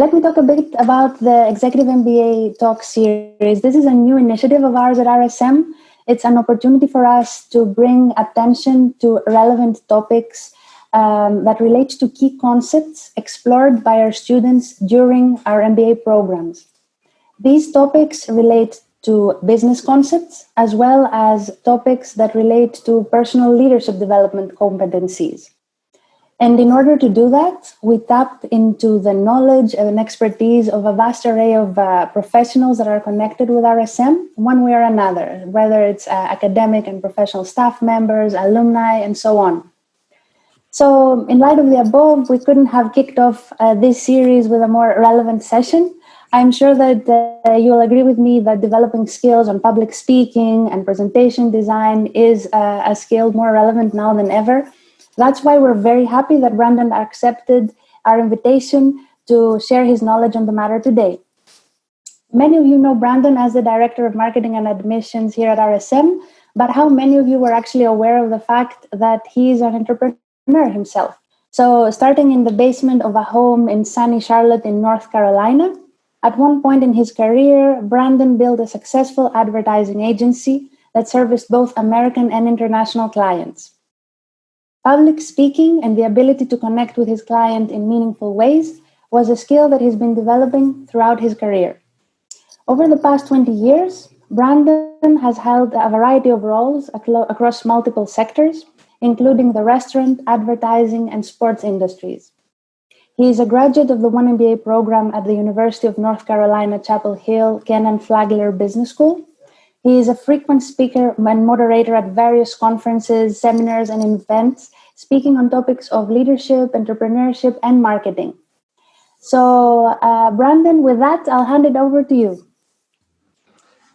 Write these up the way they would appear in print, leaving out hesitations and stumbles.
Let me talk a bit about the Executive MBA Talk series. This is a new initiative of ours at RSM. It's an opportunity for us to bring attention to relevant topics that relate to key concepts explored by our students during our MBA programs. These topics relate to business concepts as well as topics that relate to personal leadership development competencies. And in order to do that, we tapped into the knowledge and expertise of a vast array of professionals that are connected with RSM one way or another, whether it's academic and professional staff members, alumni, and so on. So in light of the above, we couldn't have kicked off this series with a more relevant session. I'm sure that you'll agree with me that developing skills on public speaking and presentation design is a skill more relevant now than ever. That's why we're very happy that Brandon accepted our invitation to share his knowledge on the matter today. Many of you know Brandon as the Director of Marketing and Admissions here at RSM, but how many of you were actually aware of the fact that he's an entrepreneur himself? So starting in the basement of a home in sunny Charlotte in North Carolina, at one point in his career, Brandon built a successful advertising agency that serviced both American and international clients. Public speaking and the ability to connect with his client in meaningful ways was a skill that he's been developing throughout his career. Over the past 20 years, Brandon has held a variety of roles across multiple sectors, including the restaurant, advertising, and sports industries. He is a graduate of the One MBA program at the University of North Carolina, Chapel Hill, Ken Flagler Business School. He is a frequent speaker and moderator at various conferences, seminars, and events, speaking on topics of leadership, entrepreneurship, and marketing. So, Brandon, with that, I'll hand it over to you.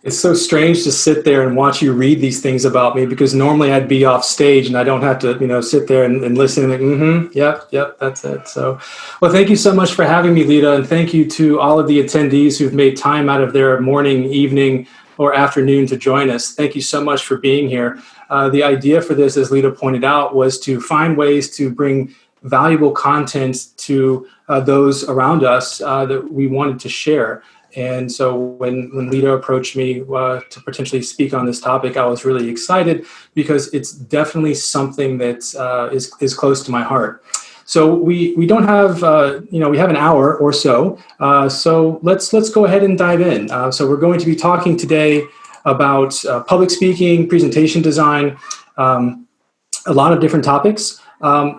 It's so strange to sit there and watch you read these things about me, because normally I'd be off stage and I don't have to, sit there and listen and yep, that's it. So, well, thank you so much for having me, Lita, and thank you to all of the attendees who've made time out of their morning, evening, or afternoon to join us. Thank you so much for being here. The idea for this, as Lita pointed out, was to find ways to bring valuable content to those around us that we wanted to share. And so when Lita approached me to potentially speak on this topic, I was really excited because it's definitely something that is close to my heart. So we don't have, we have an hour or so. So let's go ahead and dive in. So we're going to be talking today about public speaking, presentation design, a lot of different topics.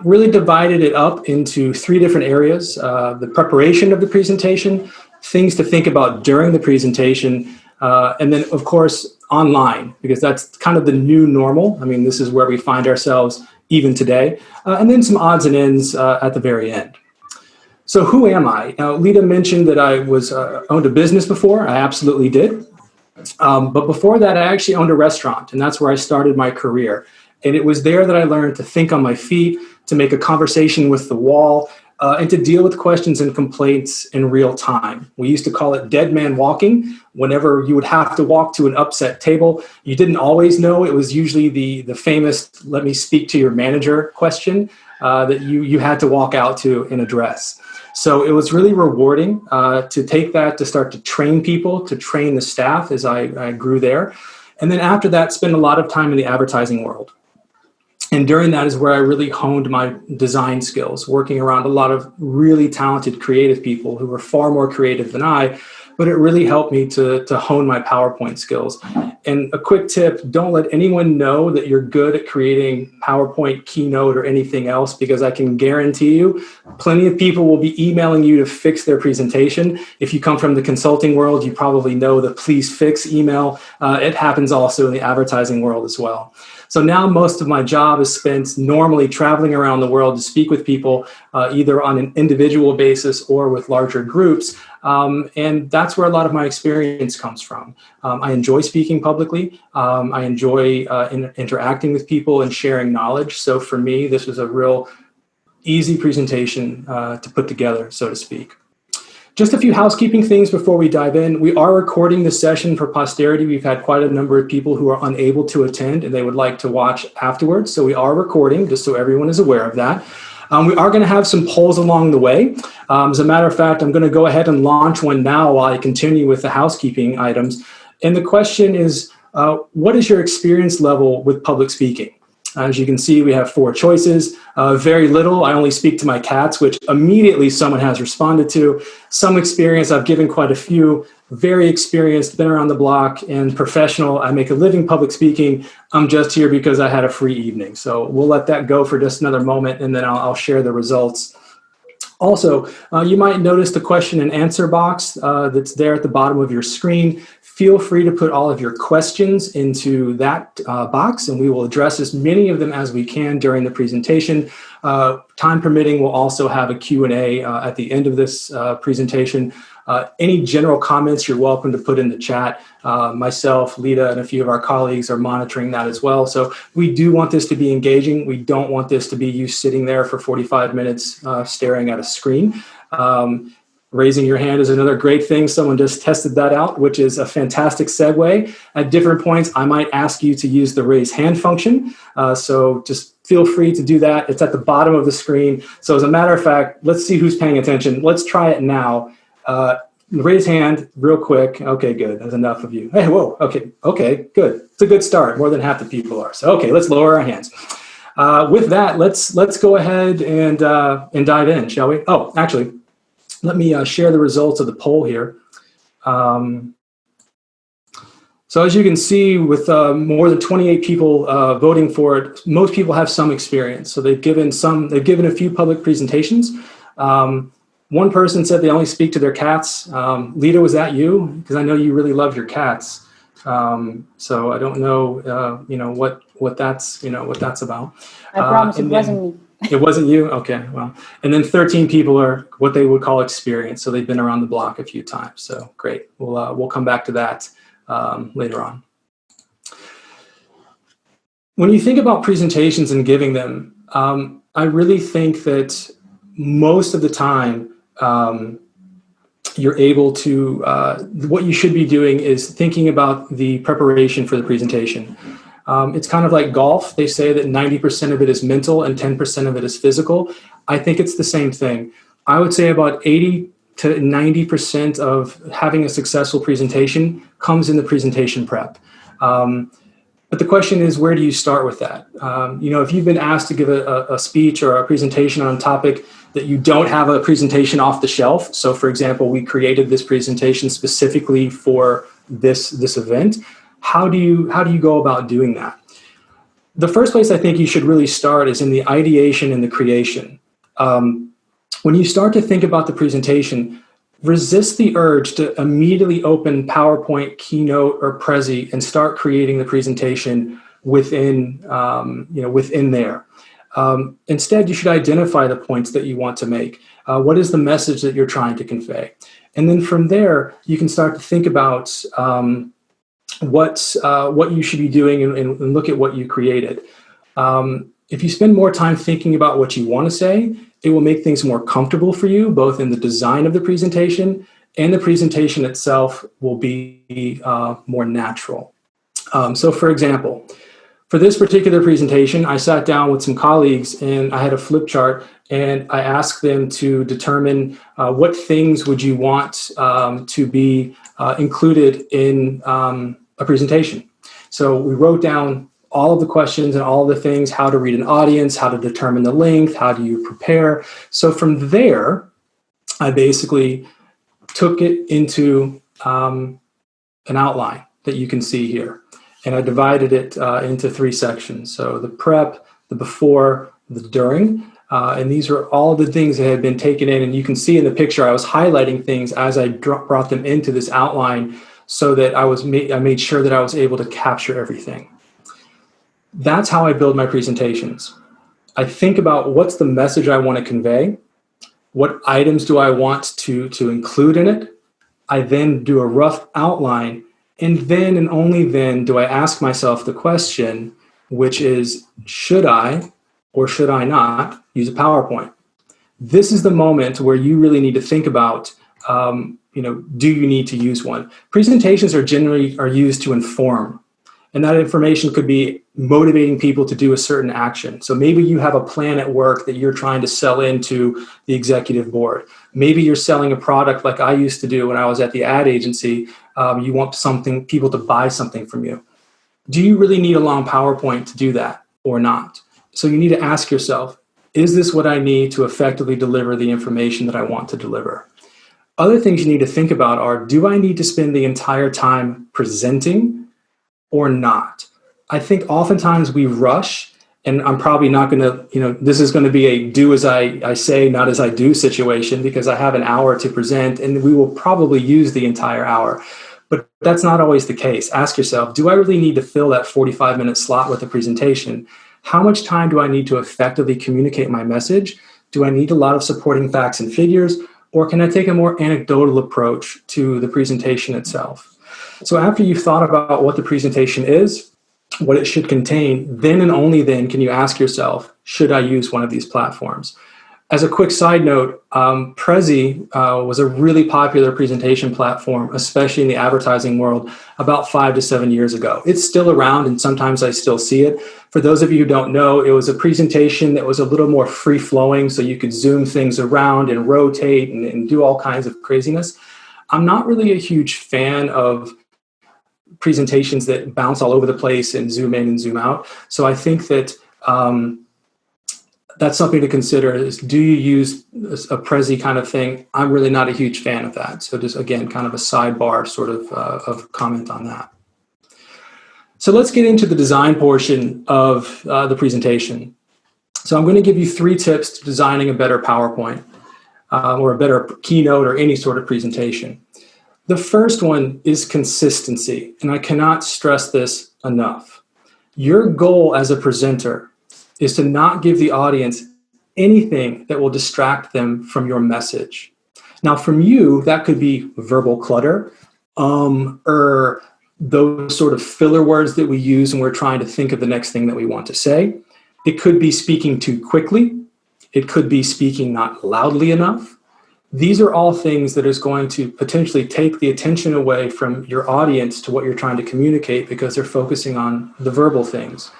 Really divided it up into three different areas: the preparation of the presentation, things to think about during the presentation, and then, of course, online, because that's kind of the new normal. I mean, this is where we find ourselves even today, and then some odds and ends at the very end. So who am I? Now, Lita mentioned that I owned a business before. I absolutely did. But before that, I actually owned a restaurant, and that's where I started my career. And it was there that I learned to think on my feet, to make a conversation with the wall, and to deal with questions and complaints in real time. We used to call it dead man walking. Whenever you would have to walk to an upset table, you didn't always know. It was usually the famous "let me speak to your manager" question that you had to walk out to and address. So it was really rewarding to take that, to start to train people, to train the staff as I grew there. And then after that, spend a lot of time in the advertising world. And during that is where I really honed my design skills, working around a lot of really talented creative people who were far more creative than I, but it really helped me to hone my PowerPoint skills. And a quick tip, don't let anyone know that you're good at creating PowerPoint, Keynote, or anything else, because I can guarantee you plenty of people will be emailing you to fix their presentation. If you come from the consulting world, you probably know the please fix email. It happens also in the advertising world as well. So now most of my job is spent normally traveling around the world to speak with people, either on an individual basis or with larger groups. And that's where a lot of my experience comes from. I enjoy speaking publicly. I enjoy interacting with people and sharing knowledge. So for me, this was a real easy presentation to put together, so to speak. Just a few housekeeping things before we dive in. We are recording this session for posterity. We've had quite a number of people who are unable to attend and they would like to watch afterwards. So we are recording, just so everyone is aware of that. We are going to have some polls along the way. As a matter of fact, I'm going to go ahead and launch one now while I continue with the housekeeping items. And the question is, what is your experience level with public speaking? As you can see, we have 4 choices. Very little, I only speak to my cats, which immediately someone has responded to. Some experience, I've given quite a few. Very experienced, been around the block, and professional. I make a living public speaking. I'm just here because I had a free evening. So we'll let that go for just another moment, and then I'll share the results. Also, you might notice the question and answer box that's there at the bottom of your screen. Feel free to put all of your questions into that box, and we will address as many of them as we can during the presentation. Time permitting, we'll also have a Q&A at the end of this presentation. Any general comments you're welcome to put in the chat. Myself, Lita, and a few of our colleagues are monitoring that as well. So we do want this to be engaging. We don't want this to be you sitting there for 45 minutes staring at a screen. Raising your hand is another great thing. Someone just tested that out, which is a fantastic segue. At different points, I might ask you to use the raise hand function. So just feel free to do that. It's at the bottom of the screen. So as a matter of fact, let's see who's paying attention. Let's try it now. Raise hand real quick. Okay, good. That's enough of you. Hey, whoa. Okay, good. It's a good start. More than half the people are. So, okay, let's lower our hands. With that, let's go ahead and dive in, shall we? Oh, actually, let me share the results of the poll here. So as you can see, with more than 28 people voting for it, most people have some experience. So they've given a few public presentations. One person said they only speak to their cats. Lita, was that you? Because I know you really love your cats. So I don't know, what that's about. I promise it wasn't me. It wasn't you? Okay, well. And then 13 people are what they would call experienced. So they've been around the block a few times. So great. We'll come back to that later on. When you think about presentations and giving them, I really think that most of the time, you're able to, what you should be doing is thinking about the preparation for the presentation. It's kind of like golf. They say that 90% of it is mental and 10% of it is physical. I think it's the same thing. I would say about 80 to 90% of having a successful presentation comes in the presentation prep. But the question is, where do you start with that? If you've been asked to give a speech or a presentation on a topic that you don't have a presentation off the shelf. So for example, we created this presentation specifically for this event. How do you go about doing that? The first place I think you should really start is in the ideation and the creation. When you start to think about the presentation, resist the urge to immediately open PowerPoint, Keynote, or Prezi and start creating the presentation within there. Instead, you should identify the points that you want to make. What is the message that you're trying to convey? And then from there, you can start to think about what you should be doing and look at what you created. If you spend more time thinking about what you want to say, it will make things more comfortable for you, both in the design of the presentation and the presentation itself will be more natural. So for example, for this particular presentation, I sat down with some colleagues and I had a flip chart and I asked them to determine what things would you want to be included in a presentation. So we wrote down all of the questions and all of the things, how to read an audience, how to determine the length, how do you prepare. So from there, I basically took it into an outline that you can see here. And I divided it into 3 sections. So the prep, the before, the during. And these are all the things that had been taken in. And you can see in the picture, I was highlighting things as I brought them into this outline so that I made sure that I was able to capture everything. That's how I build my presentations. I think about what's the message I want to convey, what items do I want to include in it. I then do a rough outline, and then and only then do I ask myself the question, which is, should I or should I not use a PowerPoint? This is the moment where you really need to think about, do you need to use one? Presentations are generally used to inform. And that information could be motivating people to do a certain action. So maybe you have a plan at work that you're trying to sell into the executive board. Maybe you're selling a product like I used to do when I was at the ad agency. You want people to buy something from you. Do you really need a long PowerPoint to do that or not? So you need to ask yourself, is this what I need to effectively deliver the information that I want to deliver? Other things you need to think about are, do I need to spend the entire time presenting or not? I think oftentimes we rush, and I'm probably not going to, this is going to be a do as I say, not as I do situation, because I have an hour to present and we will probably use the entire hour. But that's not always the case. Ask yourself, do I really need to fill that 45-minute slot with a presentation? How much time do I need to effectively communicate my message? Do I need a lot of supporting facts and figures? Or can I take a more anecdotal approach to the presentation itself? So after you've thought about what the presentation is, what it should contain, then and only then can you ask yourself, should I use one of these platforms? As a quick side note, Prezi was a really popular presentation platform, especially in the advertising world, about 5 to 7 years ago. It's still around, and sometimes I still see it. For those of you who don't know, it was a presentation that was a little more free-flowing, so you could zoom things around and rotate and do all kinds of craziness. I'm not really a huge fan of presentations that bounce all over the place and zoom in and zoom out. So I think that that's something to consider is, do you use a Prezi kind of thing? I'm really not a huge fan of that. So just, again, kind of a sidebar sort of comment on that. So let's get into the design portion of the presentation. So I'm going to give you 3 tips to designing a better PowerPoint or a better keynote or any sort of presentation. The first one is consistency, and I cannot stress this enough. Your goal as a presenter is to not give the audience anything that will distract them from your message. Now, from you, that could be verbal clutter, or those sort of filler words that we use when we're trying to think of the next thing that we want to say. It could be speaking too quickly. It could be speaking not loudly enough. These are all things that is going to potentially take the attention away from your audience to what you're trying to communicate because they're focusing on the verbal things.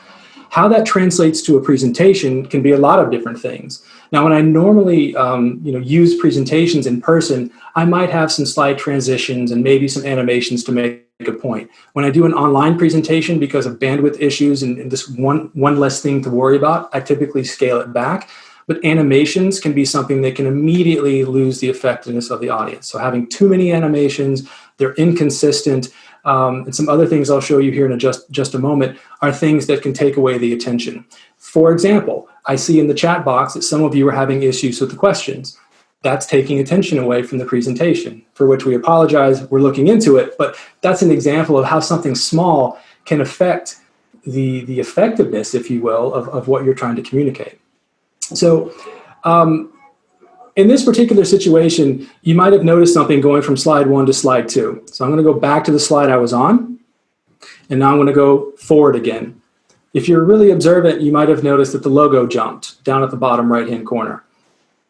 How that translates to a presentation can be a lot of different things. Now, when I normally use presentations in person, I might have some slide transitions and maybe some animations to make a point. When I do an online presentation, because of bandwidth issues and just one less thing to worry about, I typically scale it back. But animations can be something that can immediately lose the effectiveness of the audience. So having too many animations, they're inconsistent, and some other things I'll show you here in just a moment are things that can take away the attention. For example, I see in the chat box that some of you are having issues with the questions. That's taking attention away from the presentation, for which we apologize. We're looking into it, but that's an example of how something small can affect the effectiveness, if you will, of what you're trying to communicate. So in this particular situation, you might have noticed something going from slide 1 to slide 2. So I'm going to go back to the slide I was on, and now I'm going to go forward again. If you're really observant, you might have noticed that the logo jumped down at the bottom right-hand corner.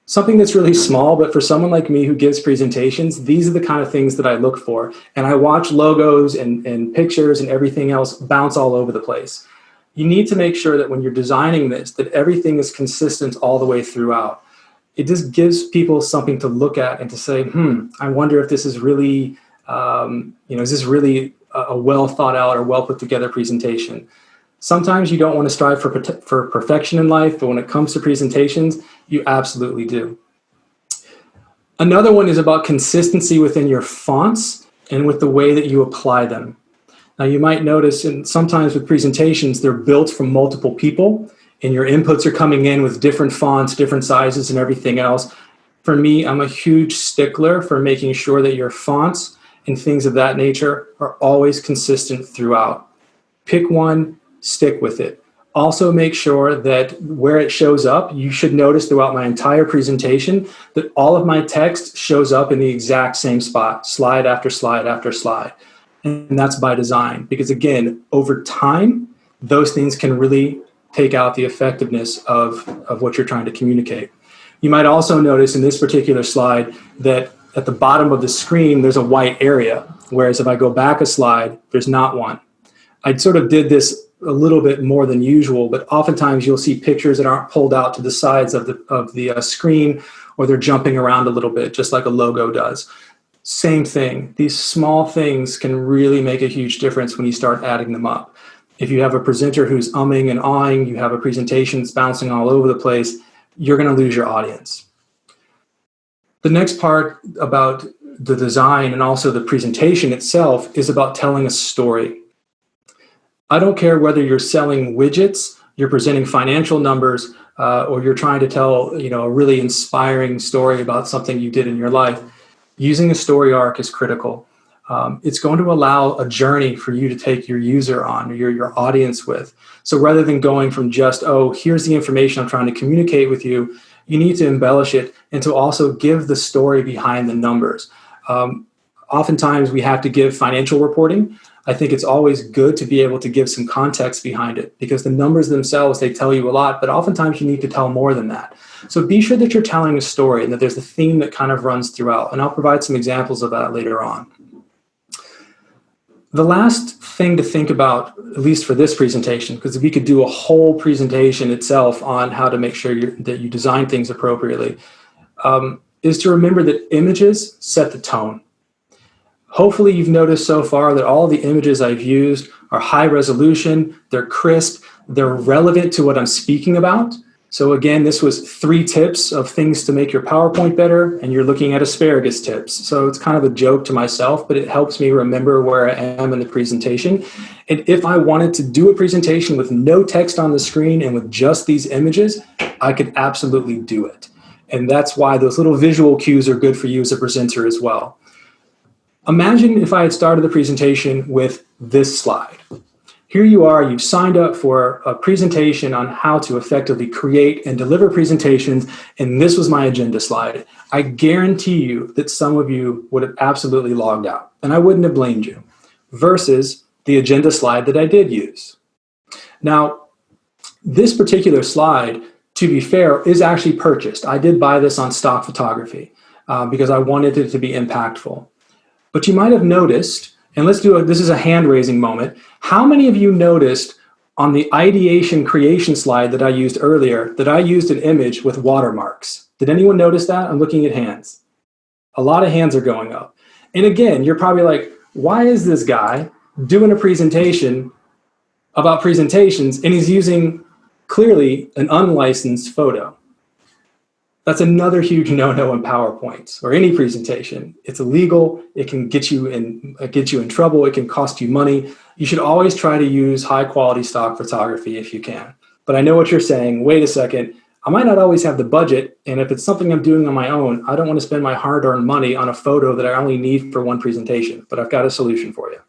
Something that's really small, but for someone like me who gives presentations, these are the kind of things that I look for. And I watch logos and pictures and everything else bounce all over the place. You need to make sure that when you're designing this, that everything is consistent all the way throughout. It just gives people something to look at and to say, I wonder if this is really, is this really a well thought out or well put together presentation? Sometimes you don't want to strive for perfection in life, but when it comes to presentations, you absolutely do. Another one is about consistency within your fonts and with the way that you apply them. Now, you might notice, and sometimes with presentations, they're built from multiple people, and your inputs are coming in with different fonts, different sizes, and everything else. For me, I'm a huge stickler for making sure that your fonts and things of that nature are always consistent throughout. Pick one, stick with it. Also make sure that where it shows up, you should notice throughout my entire presentation that all of my text shows up in the exact same spot, slide after slide after slide. And that's by design, because again, over time, those things can really take out the effectiveness of what you're trying to communicate. You might also notice in this particular slide that at the bottom of the screen, there's a white area, whereas if I go back a slide, there's not one. I sort of did this a little bit more than usual, but oftentimes you'll see pictures that aren't pulled out to the sides of the screen, or they're jumping around a little bit, just like a logo does. Same thing. These small things can really make a huge difference when you start adding them up. If you have a presenter who's umming and ahhing, you have a presentation that's bouncing all over the place, you're going to lose your audience. The next part about the design and also the presentation itself is about telling a story. I don't care whether you're selling widgets, you're presenting financial numbers, or you're trying to tell, a really inspiring story about something you did in your life. Using a story arc is critical. It's going to allow a journey for you to take your user on, or your audience with. So rather than going from just, here's the information I'm trying to communicate with you, you need to embellish it and to also give the story behind the numbers. Oftentimes we have to give financial reporting. I think it's always good to be able to give some context behind it, because the numbers themselves, they tell you a lot, but oftentimes you need to tell more than that. So be sure that you're telling a story and that there's a theme that kind of runs throughout. And I'll provide some examples of that later on. The last thing to think about, at least for this presentation, because we could do a whole presentation itself on how to make sure that you design things appropriately, is to remember that images set the tone. Hopefully you've noticed so far that all the images I've used are high resolution, they're crisp, they're relevant to what I'm speaking about. So again, this was 3 tips of things to make your PowerPoint better, and you're looking at asparagus tips. So it's kind of a joke to myself, but it helps me remember where I am in the presentation. And if I wanted to do a presentation with no text on the screen and with just these images, I could absolutely do it. And that's why those little visual cues are good for you as a presenter as well. Imagine if I had started the presentation with this slide. Here you are, you've signed up for a presentation on how to effectively create and deliver presentations, and this was my agenda slide. I guarantee you that some of you would have absolutely logged out, and I wouldn't have blamed you, versus the agenda slide that I did use. Now, this particular slide, to be fair, is actually purchased. I did buy this on stock photography because I wanted it to be impactful. But you might have noticed, and this is a hand-raising moment, how many of you noticed on the ideation creation slide that I used earlier that I used an image with watermarks? Did anyone notice that? I'm looking at hands. A lot of hands are going up. And again, you're probably like, why is this guy doing a presentation about presentations and he's using clearly an unlicensed photo? That's another huge no-no in PowerPoints or any presentation. It's illegal. It can get you in trouble. It can cost you money. You should always try to use high-quality stock photography if you can. But I know what you're saying. Wait a second. I might not always have the budget, and if it's something I'm doing on my own, I don't want to spend my hard-earned money on a photo that I only need for one presentation. But I've got a solution for you.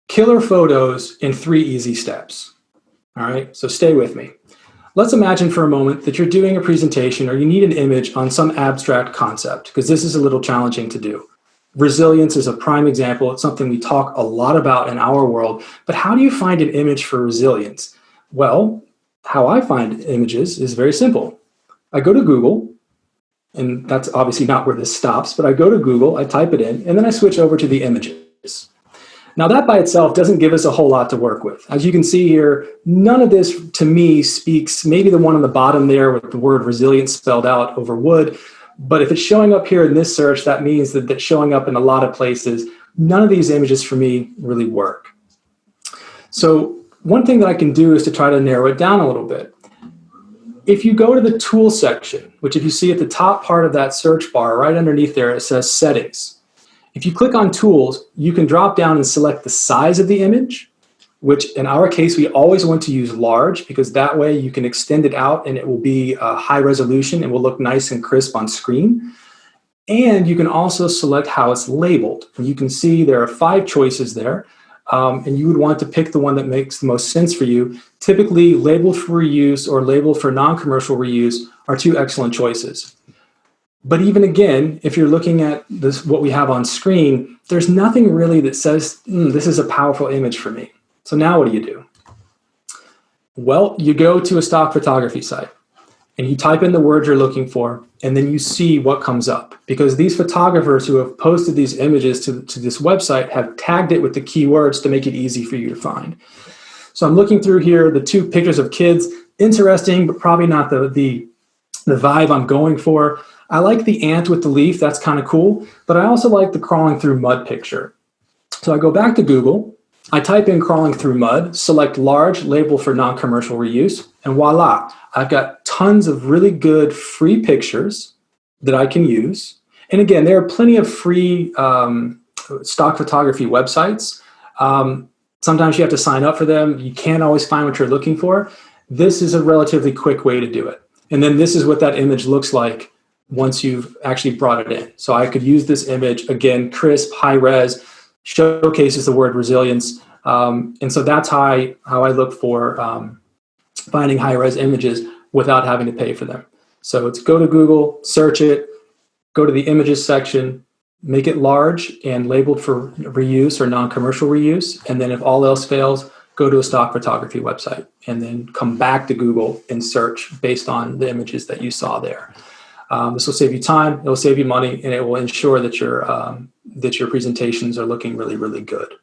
Killer photos in 3 easy steps. All right, so stay with me. Let's imagine for a moment that you're doing a presentation or you need an image on some abstract concept, because this is a little challenging to do. Resilience is a prime example. It's something we talk a lot about in our world, but how do you find an image for resilience? Well, how I find images is very simple. I go to Google, and that's obviously not where this stops, but I go to Google, I type it in, and then I switch over to the images. Now that by itself doesn't give us a whole lot to work with. As you can see here, none of this to me speaks, maybe the one on the bottom there with the word resilience spelled out over wood, but if it's showing up here in this search, that means that it's showing up in a lot of places. None of these images for me really work. So one thing that I can do is to try to narrow it down a little bit. If you go to the Tools section, which if you see at the top part of that search bar, right underneath there, it says Settings. If you click on Tools, you can drop down and select the size of the image, which in our case, we always want to use large because that way you can extend it out and it will be high resolution and will look nice and crisp on screen. And you can also select how it's labeled. And you can see there are 5 choices there, and you would want to pick the one that makes the most sense for you. Typically, labeled for reuse or labeled for non-commercial reuse are 2 excellent choices. But even again, if you're looking at this, what we have on screen, there's nothing really that says, this is a powerful image for me. So now what do? Well, you go to a stock photography site. and you type in the word you're looking for, and then you see what comes up. Because these photographers who have posted these images to this website have tagged it with the keywords to make it easy for you to find. So I'm looking through here, the 2 pictures of kids, interesting, but probably not the vibe I'm going for. I like the ant with the leaf, that's kind of cool, but I also like the crawling through mud picture. So I go back to Google, I type in crawling through mud, select large, label for non-commercial reuse, and voila, I've got tons of really good free pictures that I can use. And again, there are plenty of free stock photography websites. Sometimes you have to sign up for them. You can't always find what you're looking for. This is a relatively quick way to do it. And then this is what that image looks like once you've actually brought it in. So I could use this image, again, crisp, high res, showcases the word resilience. And so that's how I look for finding high res images without having to pay for them. So it's go to Google, search it, go to the images section, make it large and labeled for reuse or non-commercial reuse. And then if all else fails, go to a stock photography website and then come back to Google and search based on the images that you saw there. This will save you time, it will save you money, and it will ensure that your presentations are looking really, really good.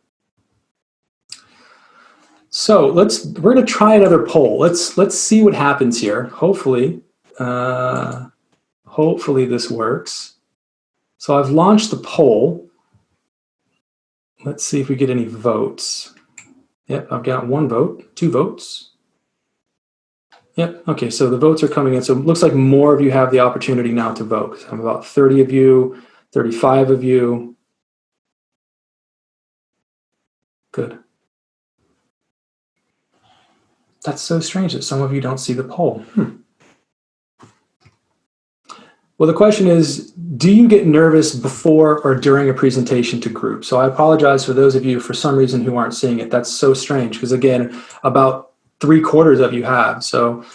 So we're going to try another poll. Let's see what happens here. Hopefully this works. So I've launched the poll. Let's see if we get any votes. Yep, I've got 1 vote, 2 votes. Yep, okay, so the votes are coming in. So it looks like more of you have the opportunity now to vote. I'm about 30 of you, 35 of you. Good. That's so strange that some of you don't see the poll. Well, the question is, do you get nervous before or during a presentation to group? So I apologize for those of you, for some reason, who aren't seeing it. That's so strange, because again, about 3/4 of you have. So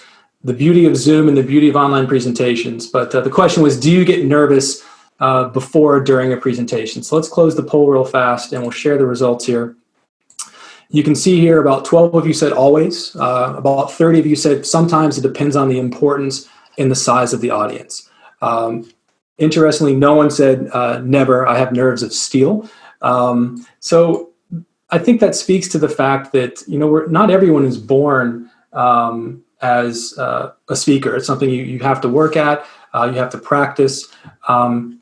the beauty of Zoom and the beauty of online presentations. But the question was, do you get nervous before or during a presentation? So let's close the poll real fast and we'll share the results here. You can see here about 12 of you said always. About 30 of you said sometimes. It depends on the importance and the size of the audience. Interestingly, no one said never. I have nerves of steel. So I think that speaks to the fact that, not everyone is born as a speaker. It's something you have to work at, you have to practice. And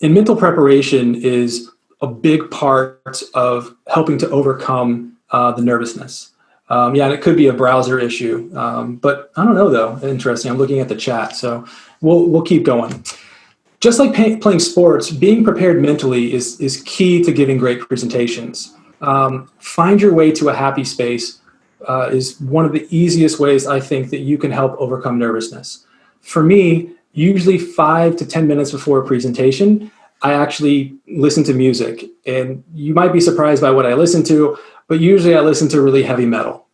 mental preparation is a big part of helping to overcome the nervousness. And it could be a browser issue, but I don't know though. Interesting. I'm looking at the chat, so we'll keep going. Just like playing sports, being prepared mentally is key to giving great presentations. Find your way to a happy space is one of the easiest ways I think that you can help overcome nervousness. For me, usually 5 to 10 minutes before a presentation, I actually listen to music. And you might be surprised by what I listen to, but usually I listen to really heavy metal,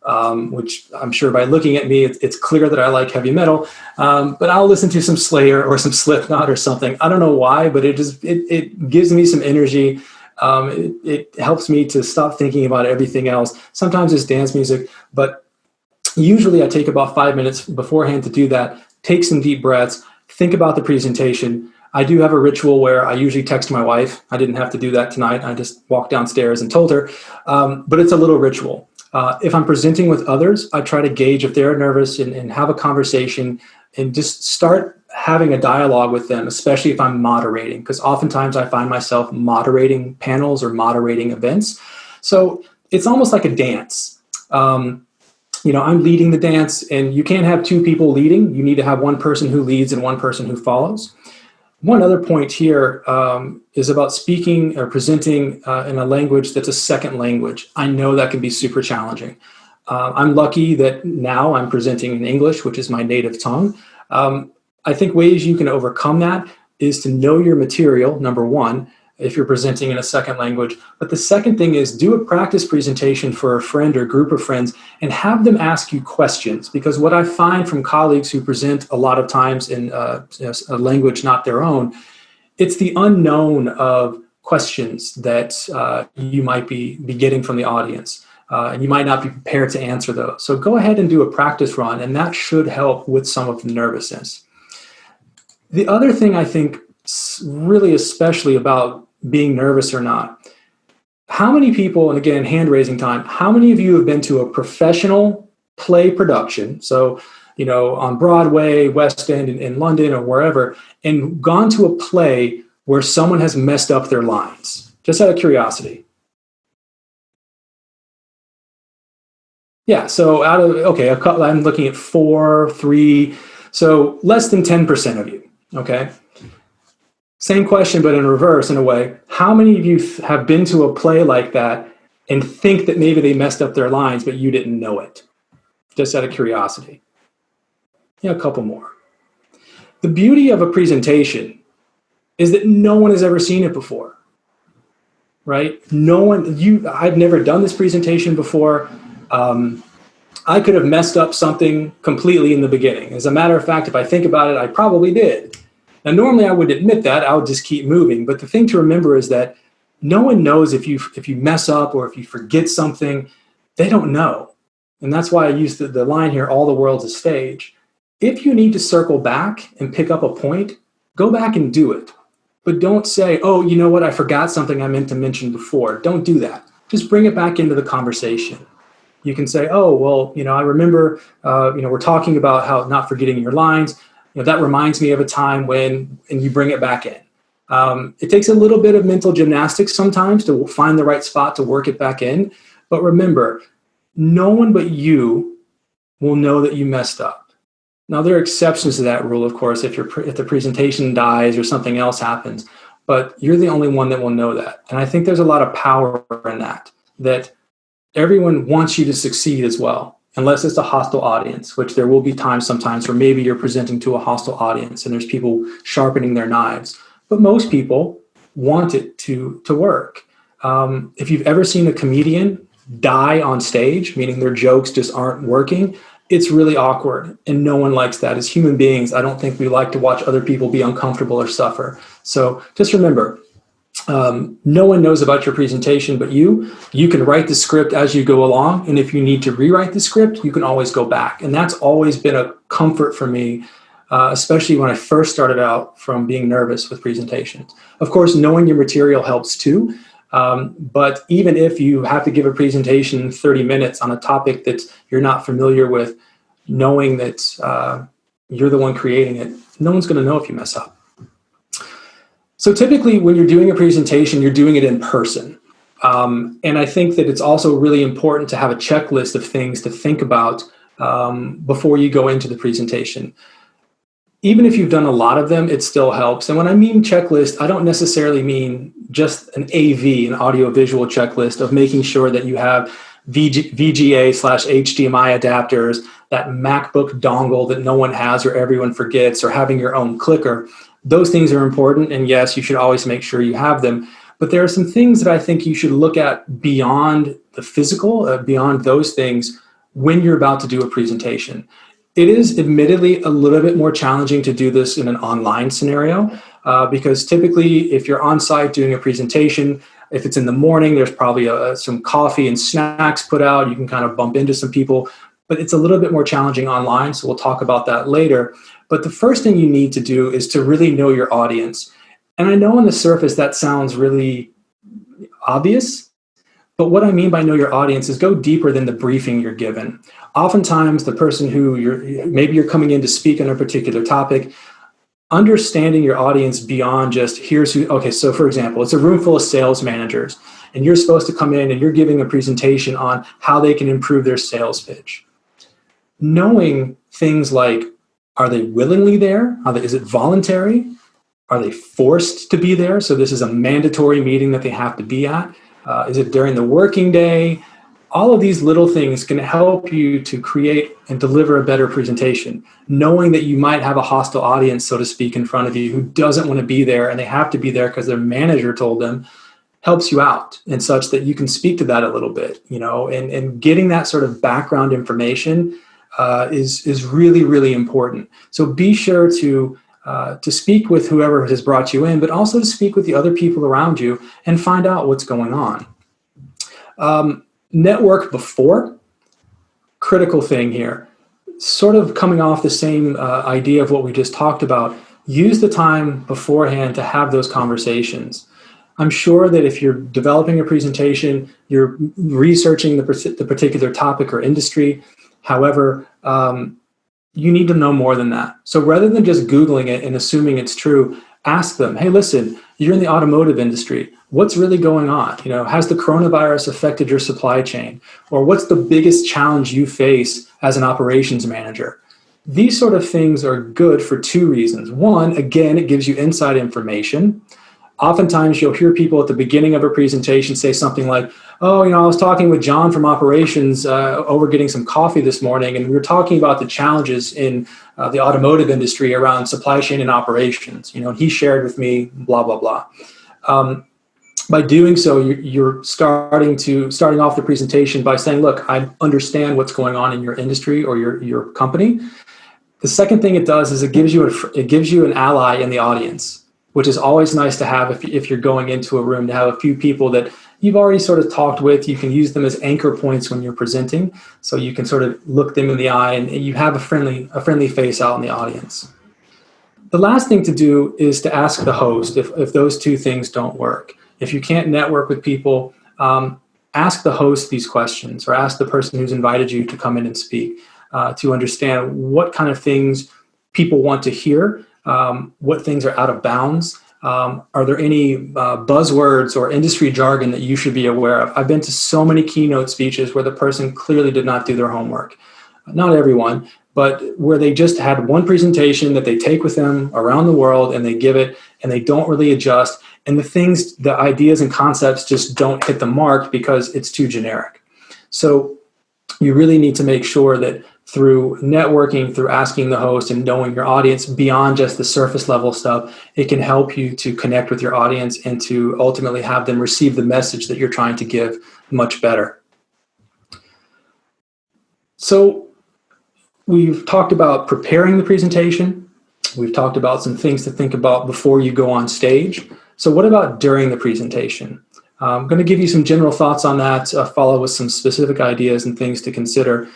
which I'm sure by looking at me, it's clear that I like heavy metal. But I'll listen to some Slayer or some Slipknot or something. I don't know why, but it gives me some energy. It helps me to stop thinking about everything else. Sometimes it's dance music, but usually I take about 5 minutes beforehand to do that, take some deep breaths, think about the presentation. I do have a ritual where I usually text my wife. I didn't have to do that tonight. I just walked downstairs and told her, but it's a little ritual. If I'm presenting with others, I try to gauge if they're nervous and have a conversation and just start having a dialogue with them, especially if I'm moderating, because oftentimes I find myself moderating panels or moderating events. So it's almost like a dance. I'm leading the dance, and you can't have 2 people leading. You need to have one person who leads and one person who follows. One other point here is about speaking or presenting in a language that's a second language. I know that can be super challenging. I'm lucky that now I'm presenting in English, which is my native tongue. I think ways you can overcome that is to know your material, number one, if you're presenting in a second language. But the second thing is do a practice presentation for a friend or group of friends and have them ask you questions. Because what I find from colleagues who present a lot of times in a language not their own, it's the unknown of questions that you might be getting from the audience. and you might not be prepared to answer those. So go ahead and do a practice run, and that should help with some of the nervousness. The other thing I think really especially about being nervous or not, how many people, and again, hand raising time, how many of you have been to a professional play production, so, on Broadway, West End, in London, or wherever, and gone to a play where someone has messed up their lines? Just out of curiosity. Yeah, so I'm looking at 4, 3, so less than 10% of you, okay? Same question, but in reverse, in a way. How many of you have been to a play like that and think that maybe they messed up their lines, but you didn't know it? Just out of curiosity. Yeah, a couple more. The beauty of a presentation is that no one has ever seen it before, right? I've never done this presentation before. I could have messed up something completely in the beginning. As a matter of fact, if I think about it, I probably did. Now, normally I would admit that. I would just keep moving. But the thing to remember is that no one knows if you mess up or if you forget something. They don't know. And that's why I use the line here, all the world's a stage. If you need to circle back and pick up a point, go back and do it. But don't say, oh, you know what, I forgot something I meant to mention before. Don't do that. Just bring it back into the conversation. You can say, oh, well, I remember, we're talking about how not forgetting your lines. That reminds me of a time when, and you bring it back in. It takes a little bit of mental gymnastics sometimes to find the right spot to work it back in. But remember, no one but you will know that you messed up. Now, there are exceptions to that rule, of course, if the presentation dies or something else happens, but you're the only one that will know that. And I think there's a lot of power in that everyone wants you to succeed as well, unless it's a hostile audience, which there will be times sometimes where maybe you're presenting to a hostile audience and there's people sharpening their knives. But most people want it to work. If you've ever seen a comedian die on stage, meaning their jokes just aren't working, it's really awkward, and no one likes that. As human beings, I don't think we like to watch other people be uncomfortable or suffer. So just remember, no one knows about your presentation but you. You can write the script as you go along, and if you need to rewrite the script, you can always go back. And that's always been a comfort for me, especially when I first started out from being nervous with presentations. Of course, knowing your material helps too. But even if you have to give a presentation in 30 minutes on a topic that you're not familiar with, knowing that you're the one creating it, no one's going to know if you mess up. So typically when you're doing a presentation, you're doing it in person. And I think that it's also really important to have a checklist of things to think about before you go into the presentation. Even if you've done a lot of them, it still helps. And when I mean checklist, I don't necessarily mean just an AV, an audio-visual checklist of making sure that you have VGA/HDMI adapters, that MacBook dongle that no one has or everyone forgets, or having your own clicker. Those things are important, and yes, you should always make sure you have them. But there are some things that I think you should look at beyond the physical, beyond those things when you're about to do a presentation. It is admittedly a little bit more challenging to do this in an online scenario because typically if you're on site doing a presentation, if it's in the morning, there's probably some coffee and snacks put out. You can kind of bump into some people, but it's a little bit more challenging online. So we'll talk about that later. But the first thing you need to do is to really know your audience. And I know on the surface that sounds really obvious, but what I mean by know your audience is go deeper than the briefing you're given. Oftentimes, the person who maybe you're coming in to speak on a particular topic, understanding your audience beyond just here's who, okay, so for example, it's a room full of sales managers, and you're supposed to come in and you're giving a presentation on how they can improve their sales pitch. Knowing things like, are they willingly there? Is it voluntary? Are they forced to be there? So this is a mandatory meeting that they have to be at. Is it during the working day? All of these little things can help you to create and deliver a better presentation. Knowing that you might have a hostile audience, so to speak, in front of you who doesn't want to be there and they have to be there because their manager told them, helps you out in such that you can speak to that a little bit, and getting that sort of background information is really, really important. So be sure to speak with whoever has brought you in, but also to speak with the other people around you and find out what's going on. Network before, critical thing here. Sort of coming off the same idea of what we just talked about, use the time beforehand to have those conversations. I'm sure that if you're developing a presentation, you're researching the particular topic or industry. However, you need to know more than that. So rather than just Googling it and assuming it's true, ask them, hey, listen, you're in the automotive industry. What's really going on? Has the coronavirus affected your supply chain? Or what's the biggest challenge you face as an operations manager? These sort of things are good for two reasons. One, again, it gives you inside information. Oftentimes you'll hear people at the beginning of a presentation say something like, oh, I was talking with John from operations over getting some coffee this morning, and we were talking about the challenges in the automotive industry around supply chain and operations. And he shared with me blah, blah, blah. By doing so, you're starting off the presentation by saying, look, I understand what's going on in your industry or your company. The second thing it does is it gives you an ally in the audience, which is always nice to have if you're going into a room, to have a few people that you've already sort of talked with. You can use them as anchor points when you're presenting, so you can sort of look them in the eye and you have a friendly face out in the audience. The last thing to do is to ask the host if those two things don't work. If you can't network with people, ask the host these questions, or ask the person who's invited you to come in and speak to understand what kind of things people want to hear. What things are out of bounds? Are there any buzzwords or industry jargon that you should be aware of? I've been to so many keynote speeches where the person clearly did not do their homework. Not everyone, but where they just had one presentation that they take with them around the world and they give it and they don't really adjust. And the ideas and concepts just don't hit the mark because it's too generic. So you really need to make sure that through networking, through asking the host and knowing your audience beyond just the surface level stuff, it can help you to connect with your audience and to ultimately have them receive the message that you're trying to give much better. So we've talked about preparing the presentation. We've talked about some things to think about before you go on stage. So what about during the presentation? I'm going to give you some general thoughts on that, follow with some specific ideas and things to consider.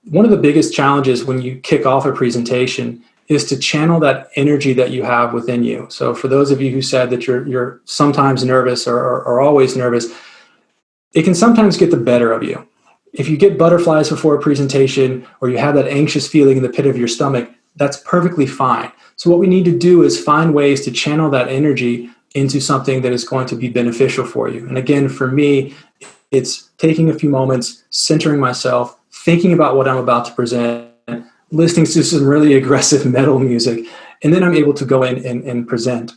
One of the biggest challenges when you kick off a presentation is to channel that energy that you have within you. So for those of you who said that you're sometimes nervous or always nervous, it can sometimes get the better of you. If you get butterflies before a presentation or you have that anxious feeling in the pit of your stomach, that's perfectly fine. So what we need to do is find ways to channel that energy into something that is going to be beneficial for you. And again, for me, it's taking a few moments, centering myself, thinking about what I'm about to present, listening to some really aggressive metal music, and then I'm able to go in and present.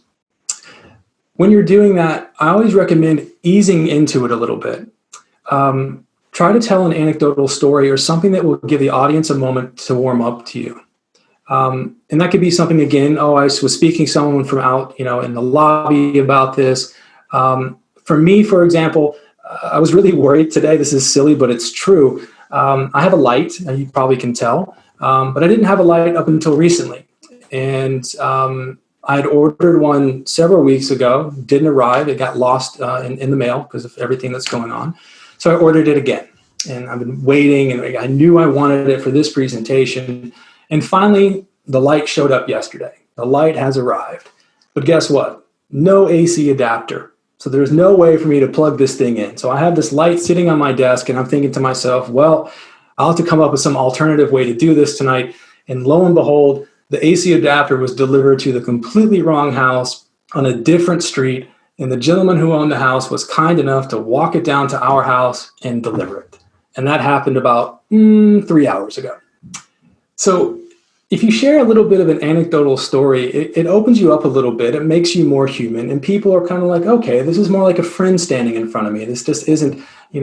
When you're doing that, I always recommend easing into it a little bit. Try to tell an anecdotal story or something that will give the audience a moment to warm up to you. And that could be something, again, I was speaking to someone from out, in the lobby about this. For me, for example, I was really worried today. This is silly, but it's true. I have a light, and you probably can tell, but I didn't have a light up until recently. And I had ordered one several weeks ago, didn't arrive. It got lost in the mail because of everything that's going on. So I ordered it again, and I've been waiting, and I knew I wanted it for this presentation. And finally, the light showed up yesterday. The light has arrived. But guess what? No AC adapter. So there's no way for me to plug this thing in. So I have this light sitting on my desk, and I'm thinking to myself, well, I'll have to come up with some alternative way to do this tonight. And lo and behold, the AC adapter was delivered to the completely wrong house on a different street. And the gentleman who owned the house was kind enough to walk it down to our house and deliver it. And that happened about 3 hours ago. So if you share a little bit of an anecdotal story, it opens you up a little bit. It makes you more human. And people are kind of like, okay, this is more like a friend standing in front of me. This just isn't,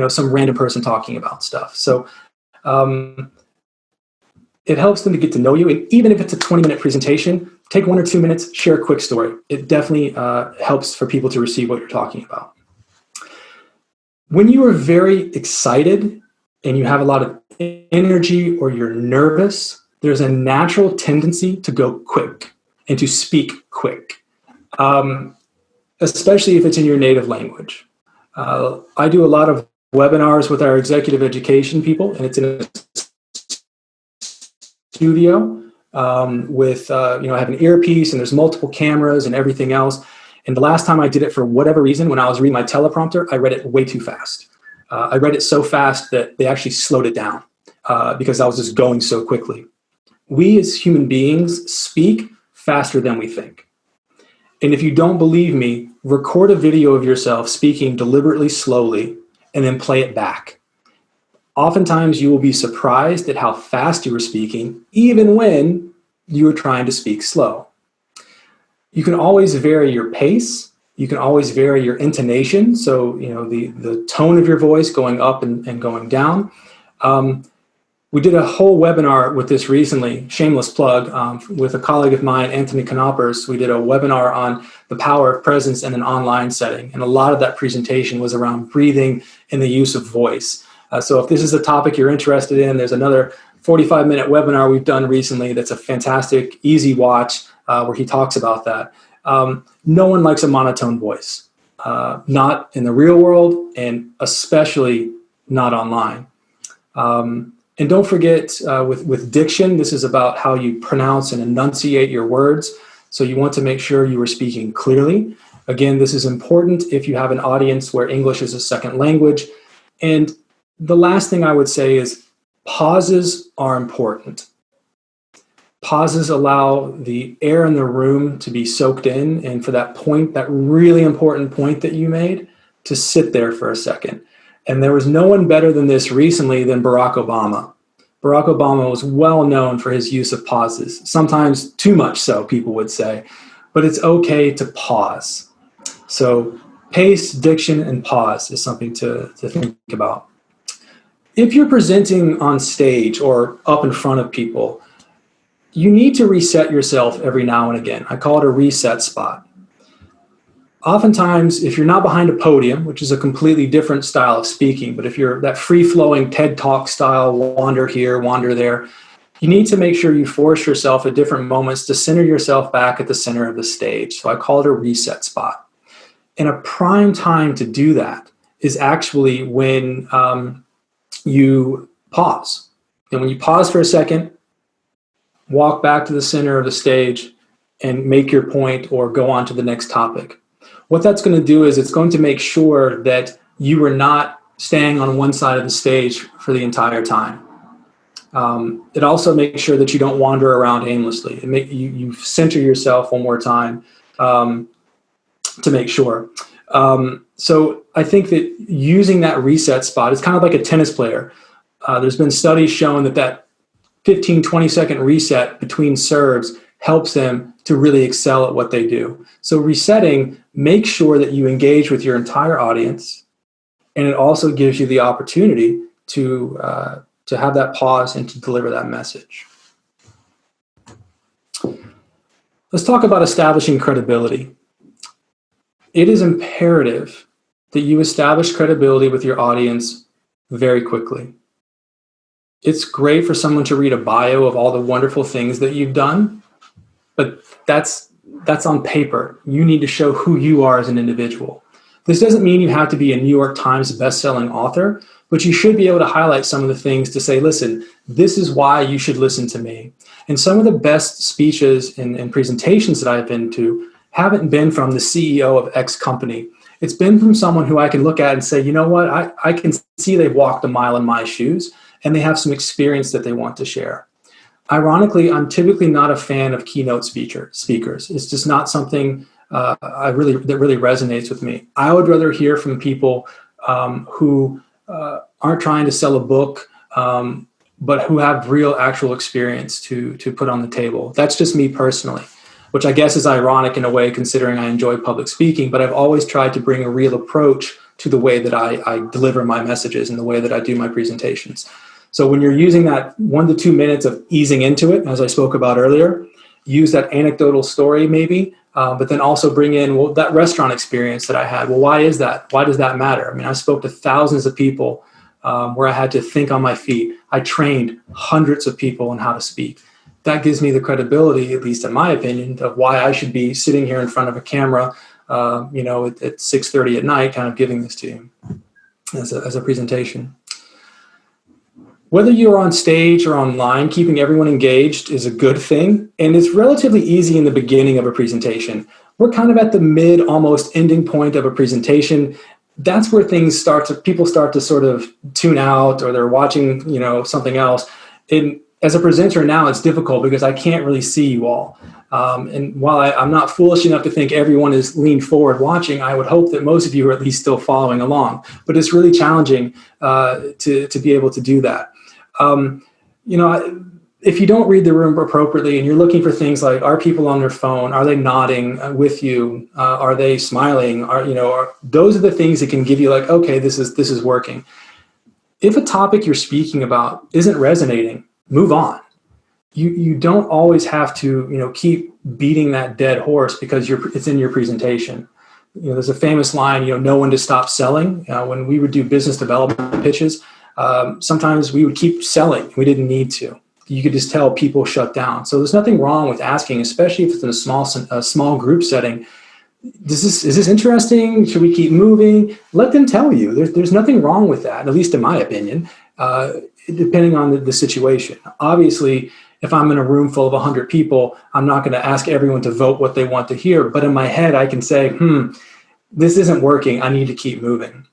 some random person talking about stuff. So it helps them to get to know you. And even if it's a 20-minute presentation, take 1 or 2 minutes, share a quick story. It definitely helps for people to receive what you're talking about. When you are very excited and you have a lot of energy or you're nervous, there's a natural tendency to go quick and to speak quick, especially if it's in your native language. I do a lot of webinars with our executive education people, and it's in a studio with, I have an earpiece and there's multiple cameras and everything else. And the last time I did it, for whatever reason, when I was reading my teleprompter, I read it way too fast. I read it so fast that they actually slowed it down because I was just going so quickly. We as human beings speak faster than we think. And if you don't believe me, record a video of yourself speaking deliberately slowly and then play it back. Oftentimes you will be surprised at how fast you were speaking, even when you were trying to speak slow. You can always vary your pace. You can always vary your intonation. So, the tone of your voice going up and going down. We did a whole webinar with this recently, shameless plug, with a colleague of mine, Anthony Knoppers. We did a webinar on the power of presence in an online setting. And a lot of that presentation was around breathing and the use of voice. So if this is a topic you're interested in, there's another 45-minute webinar we've done recently that's a fantastic, easy watch where he talks about that. No one likes a monotone voice, not in the real world and especially not online. And don't forget with diction, this is about how you pronounce and enunciate your words. So you want to make sure you are speaking clearly. Again, this is important if you have an audience where English is a second language. And the last thing I would say is pauses are important. Pauses allow the air in the room to be soaked in, and for that point, that really important point that you made, to sit there for a second. And there was no one better than this recently than Barack Obama. Barack Obama was well known for his use of pauses, sometimes too much so, people would say, but it's okay to pause. So pace, diction, and pause is something to think about. If you're presenting on stage or up in front of people, you need to reset yourself every now and again. I call it a reset spot. Oftentimes, if you're not behind a podium, which is a completely different style of speaking, but if you're that free-flowing TED Talk style, wander here, wander there, you need to make sure you force yourself at different moments to center yourself back at the center of the stage. So I call it a reset spot. And a prime time to do that is actually when you pause. And when you pause for a second, walk back to the center of the stage and make your point or go on to the next topic. What that's going to do is it's going to make sure that you are not staying on one side of the stage for the entire time. It also makes sure that you don't wander around aimlessly. You center yourself one more time to make sure. So I think that using that reset spot is kind of like a tennis player. There's been studies showing that 15, 20-second reset between serves helps them to really excel at what they do. So resetting, make sure that you engage with your entire audience, and it also gives you the opportunity to have that pause and to deliver that message. Let's talk about establishing credibility. It is imperative that you establish credibility with your audience very quickly. It's great for someone to read a bio of all the wonderful things that you've done, but that's on paper. You need to show who you are as an individual. This doesn't mean you have to be a New York Times best-selling author, but you should be able to highlight some of the things to say, listen, this is why you should listen to me. And some of the best speeches and presentations that I've been to haven't been from the CEO of X company. It's been from someone who I can look at and say, you know what, I can see they've walked a mile in my shoes, and they have some experience that they want to share. Ironically, I'm typically not a fan of keynote speakers. It's just not something that really resonates with me. I would rather hear from people who aren't trying to sell a book, but who have real actual experience to put on the table. That's just me personally, which I guess is ironic in a way considering I enjoy public speaking, but I've always tried to bring a real approach to the way that I deliver my messages and the way that I do my presentations. So when you're using that 1 to 2 minutes of easing into it, as I spoke about earlier, use that anecdotal story maybe, but then also bring in, that restaurant experience that I had. Well, why is that? Why does that matter? I mean, I spoke to thousands of people where I had to think on my feet. I trained hundreds of people on how to speak. That gives me the credibility, at least in my opinion, of why I should be sitting here in front of a camera, at 6:30 at night, kind of giving this to you. as a presentation. Whether you're on stage or online, keeping everyone engaged is a good thing, and it's relatively easy in the beginning of a presentation. We're kind of at the mid, almost ending point of a presentation. That's where people start to sort of tune out, or they're watching, something else. And as a presenter now, it's difficult because I can't really see you all. And while I'm not foolish enough to think everyone is leaned forward watching, I would hope that most of you are at least still following along. But it's really challenging to be able to do that. If you don't read the room appropriately and you're looking for things like, are people on their phone? Are they nodding with you? Are they smiling? Those are the things that can give you like, okay, this is working. If a topic you're speaking about isn't resonating, move on. You don't always have to, keep beating that dead horse because it's in your presentation. There's a famous line, know when to stop selling. When we would do business development pitches, sometimes we would keep selling. We didn't need to. You could just tell people shut down. So there's nothing wrong with asking, especially if it's in a small group setting. Is this interesting? Should we keep moving? Let them tell you. There's nothing wrong with that, at least in my opinion, depending on the situation. Obviously, if I'm in a room full of 100 people, I'm not going to ask everyone to vote what they want to hear. But in my head, I can say, this isn't working. I need to keep moving.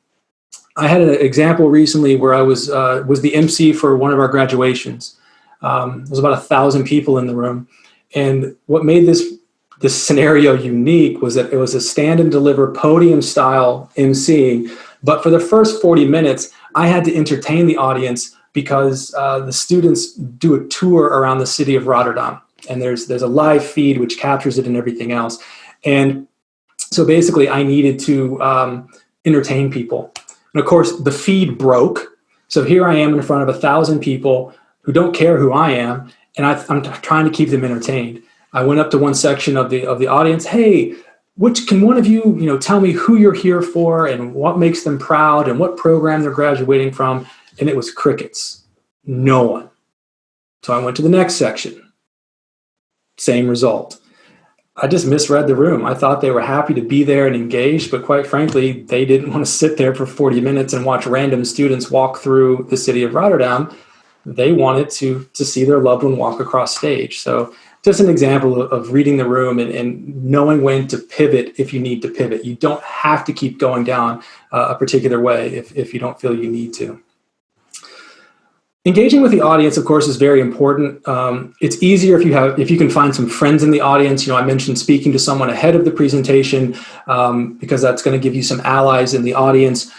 I had an example recently where I was the MC for one of our graduations. There was about 1,000 people in the room. And what made this scenario unique was that it was a stand and deliver podium style emceeing. But for the first 40 minutes, I had to entertain the audience because the students do a tour around the city of Rotterdam. And there's a live feed which captures it and everything else. And so basically I needed to entertain people. And of course, the feed broke. So here I am in front of 1,000 people who don't care who I am, and I'm trying to keep them entertained. I went up to one section of the audience. Hey, can one of you, tell me who you're here for and what makes them proud and what program they're graduating from? And it was crickets. No one. So I went to the next section. Same result. I just misread the room. I thought they were happy to be there and engaged, but quite frankly, they didn't want to sit there for 40 minutes and watch random students walk through the city of Rotterdam. They wanted to see their loved one walk across stage. So just an example of reading the room and knowing when to pivot if you need to pivot. You don't have to keep going down a particular way if you don't feel you need to. Engaging with the audience, of course, is very important. It's easier if you can find some friends in the audience. I mentioned speaking to someone ahead of the presentation because that's going to give you some allies in the audience.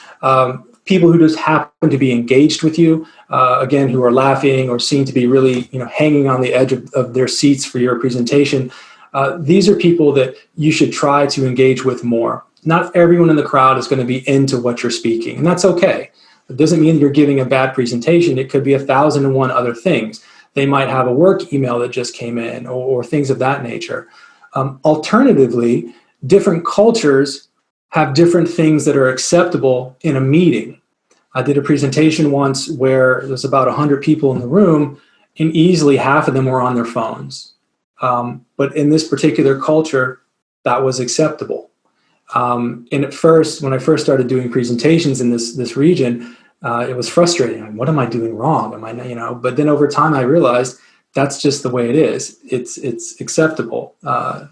People who just happen to be engaged with you, again, who are laughing or seem to be really, hanging on the edge of their seats for your presentation. These are people that you should try to engage with more. Not everyone in the crowd is going to be into what you're speaking, and that's okay. It doesn't mean you're giving a bad presentation. It could be 1,001 other things. They might have a work email that just came in or things of that nature. Alternatively, different cultures have different things that are acceptable in a meeting. I did a presentation once where there's about 100 people in the room and easily half of them were on their phones. But in this particular culture, that was acceptable. And at first, when I first started doing presentations in this region, it was frustrating. What am I doing wrong? But then over time I realized that's just the way it is. It's acceptable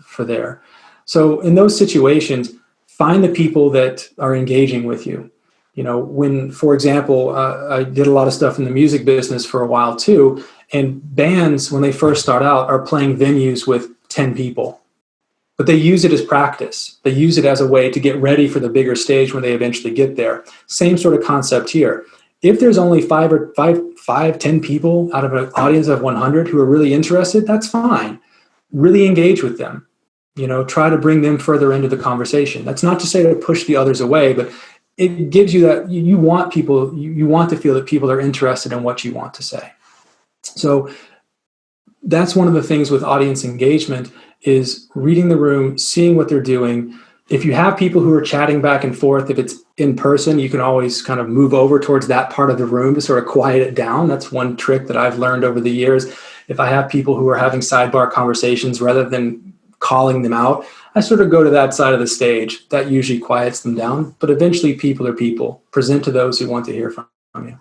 for there. So in those situations, find the people that are engaging with you. When, for example, I did a lot of stuff in the music business for a while too, and bands, when they first start out, are playing venues with 10 people. But they use it as practice. They use it as a way to get ready for the bigger stage when they eventually get there. Same sort of concept here. If there's only 10 people out of an audience of 100 who are really interested, that's fine. Really engage with them. Try to bring them further into the conversation. That's not to say to push the others away, but it gives you that you want people, you want to feel that people are interested in what you want to say. So that's one of the things with audience engagement is reading the room, seeing what they're doing. If you have people who are chatting back and forth, if it's in person, you can always kind of move over towards that part of the room to sort of quiet it down. That's one trick that I've learned over the years. If I have people who are having sidebar conversations, rather than calling them out, I sort of go to that side of the stage. That usually quiets them down. But eventually, people are people. Present to those who want to hear from you.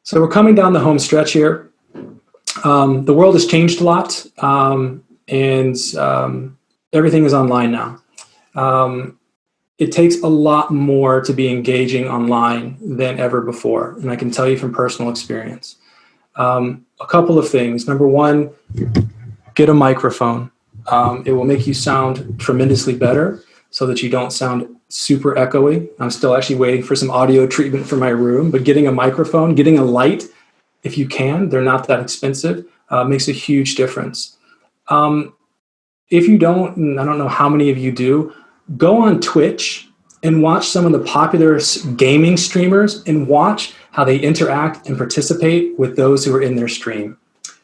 So we're coming down the home stretch here. The world has changed a lot, and everything is online now. It takes a lot more to be engaging online than ever before, and I can tell you from personal experience. A couple of things. Number one, get a microphone. It will make you sound tremendously better so that you don't sound super echoey. I'm still actually waiting for some audio treatment for my room, but getting a microphone, getting a light, if you can, they're not that expensive, makes a huge difference. If you don't, and I don't know how many of you do, go on Twitch and watch some of the popular gaming streamers and watch how they interact and participate with those who are in their stream.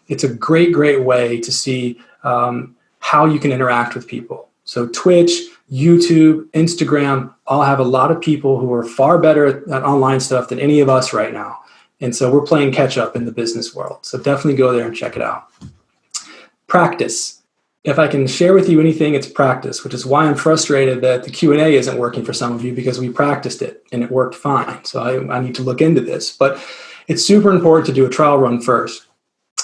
It's a great, great way to see how you can interact with people. So Twitch, YouTube, Instagram, all have a lot of people who are far better at online stuff than any of us right now. And so we're playing catch up in the business world. So definitely go there and check it out. Practice. If I can share with you anything, it's practice, which is why I'm frustrated that the Q&A isn't working for some of you, because we practiced it and it worked fine. So I need to look into this. But it's super important to do a trial run first.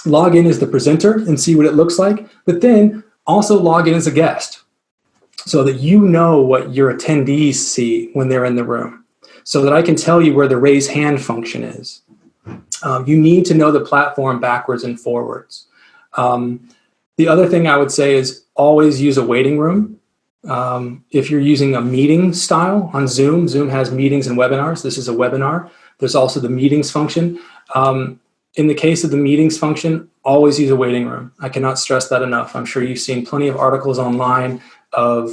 Log in as the presenter and see what it looks like, but then also log in as a guest so that you know what your attendees see when they're in the room, so that I can tell you where the raise hand function is. You need to know the platform backwards and forwards. The other thing I would say is always use a waiting room. If you're using a meeting style on Zoom, Zoom has meetings and webinars. This is a webinar. There's also the meetings function. In the case of the meetings function, always use a waiting room. I cannot stress that enough. I'm sure you've seen plenty of articles online of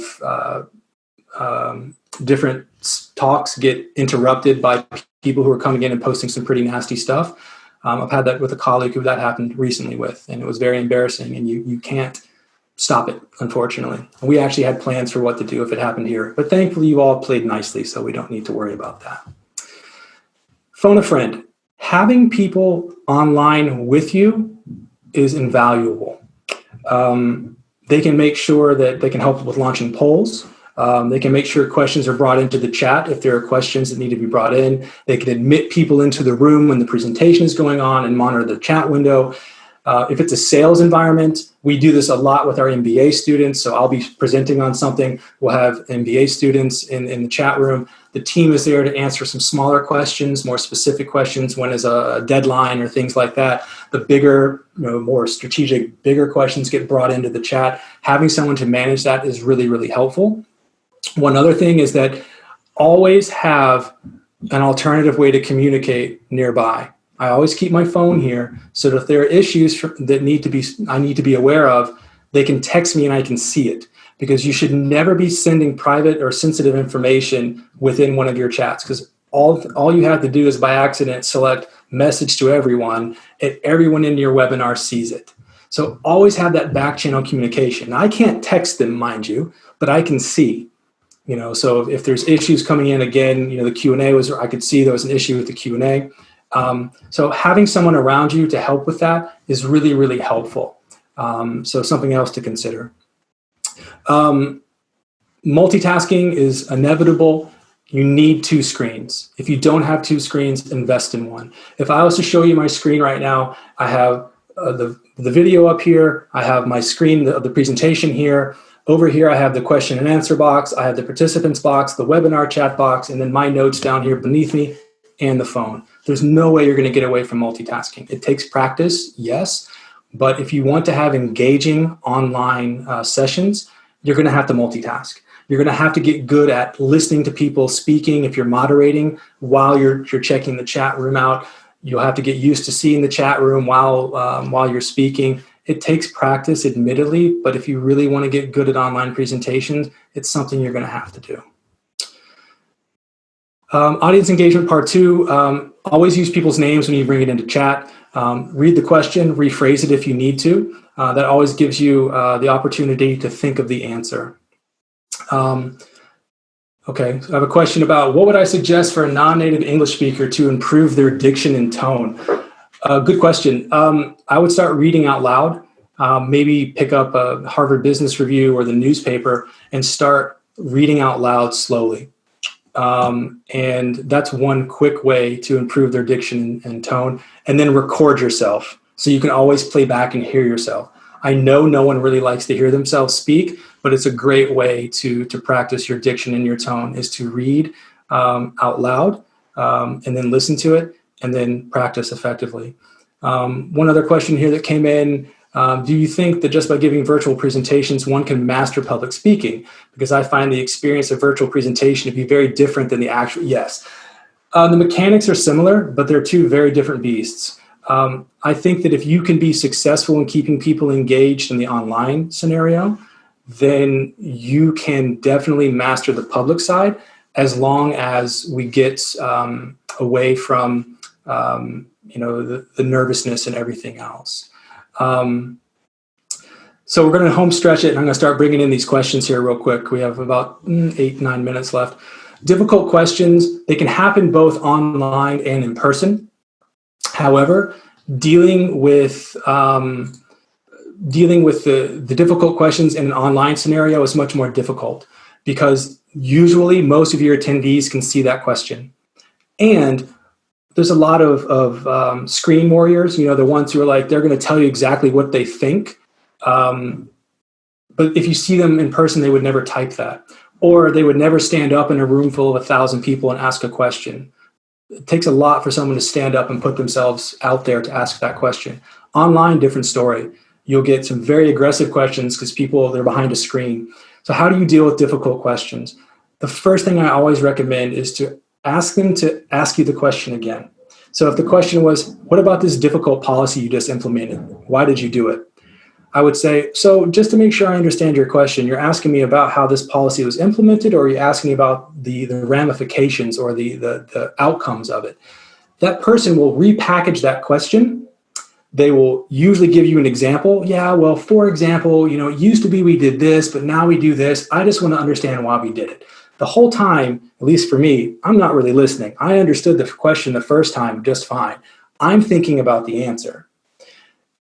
different talks get interrupted by people who are coming in and posting some pretty nasty stuff. I've had that with a colleague who that happened recently with, and it was very embarrassing, and you can't stop it, unfortunately. We actually had plans for what to do if it happened here, but thankfully you all played nicely, so we don't need to worry about that. Phone a friend. Having people online with you is invaluable. They can make sure that they can help with launching polls. They can make sure questions are brought into the chat if there are questions that need to be brought in. They can admit people into the room when the presentation is going on and monitor the chat window. If it's a sales environment, we do this a lot with our MBA students. So I'll be presenting on something. We'll have MBA students in the chat room. The team is there to answer some smaller questions, more specific questions, when is a deadline or things like that. The bigger, more strategic, bigger questions get brought into the chat. Having someone to manage that is really, really helpful. One other thing is that always have an alternative way to communicate nearby. I always keep my phone here so that if there are issues that I need to be aware of, they can text me and I can see it. Because you should never be sending private or sensitive information within one of your chats, because all you have to do is by accident select message to everyone, and everyone in your webinar sees it. So always have that back channel communication. Now, I can't text them, mind you, but I can see. So if there's issues coming in, again, the Q&A I could see there was an issue with the Q&A. So having someone around you to help with that is really, really helpful. So something else to consider. Multitasking is inevitable. You need two screens. If you don't have two screens, invest in one. If I was to show you my screen right now, I have the video up here. I have my screen of the presentation here. Over here, I have the question and answer box. I have the participants box, the webinar chat box, and then my notes down here beneath me and the phone. There's no way you're going to get away from multitasking. It takes practice, yes, but if you want to have engaging online sessions, you're going to have to multitask. You're going to have to get good at listening to people speaking. If you're moderating while you're checking the chat room out, you'll have to get used to seeing the chat room while you're speaking. It takes practice, admittedly, but if you really want to get good at online presentations, it's something you're going to have to do. Audience engagement part 2, always use people's names when you bring it into chat. Read the question, rephrase it if you need to. That always gives you the opportunity to think of the answer. Okay, so I have a question about what would I suggest for a non-native English speaker to improve their diction and tone? Good question. I would start reading out loud. maybe pick up a Harvard Business Review or the newspaper and start reading out loud slowly. And that's one quick way to improve their diction and tone. And then record yourself so you can always play back and hear yourself. I know no one really likes to hear themselves speak, but it's a great way to practice your diction and your tone is to read out loud and then listen to it and then practice effectively. One other question here that came in. Do you think that just by giving virtual presentations, one can master public speaking? Because I find the experience of virtual presentation to be very different than the actual, yes. The mechanics are similar, but they're two very different beasts. I think that if you can be successful in keeping people engaged in the online scenario, then you can definitely master the public side as long as we get away from the nervousness and everything else. So we're going to home stretch it, and I'm going to start bringing in these questions here real quick. We have about 8-9 minutes left. Difficult questions, they can happen both online and in person. However, dealing with the difficult questions in an online scenario is much more difficult because usually most of your attendees can see that question. And there's a lot of screen warriors, the ones who are like, they're going to tell you exactly what they think. But if you see them in person, they would never type that. Or they would never stand up in a room full of 1,000 people and ask a question. It takes a lot for someone to stand up and put themselves out there to ask that question. Online, different story. You'll get some very aggressive questions because they're behind a screen. So how do you deal with difficult questions? The first thing I always recommend is to ask them to ask you the question again. So if the question was, what about this difficult policy you just implemented? Why did you do it? I would say, so just to make sure I understand your question, you're asking me about how this policy was implemented, or are you asking me about the ramifications or the outcomes of it? That person will repackage that question. They will usually give you an example. Yeah, well, for example, it used to be we did this, but now we do this. I just want to understand why we did it. The whole time, at least for me, I'm not really listening. I understood the question the first time just fine. I'm thinking about the answer.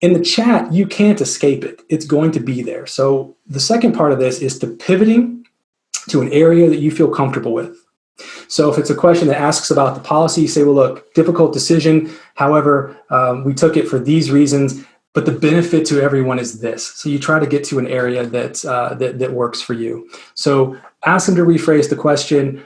In the chat, you can't escape it. It's going to be there. So the second part of this is to pivoting to an area that you feel comfortable with. So if it's a question that asks about the policy, you say, well, look, difficult decision. However, we took it for these reasons, but the benefit to everyone is this. So you try to get to an area that works for you. So ask them to rephrase the question,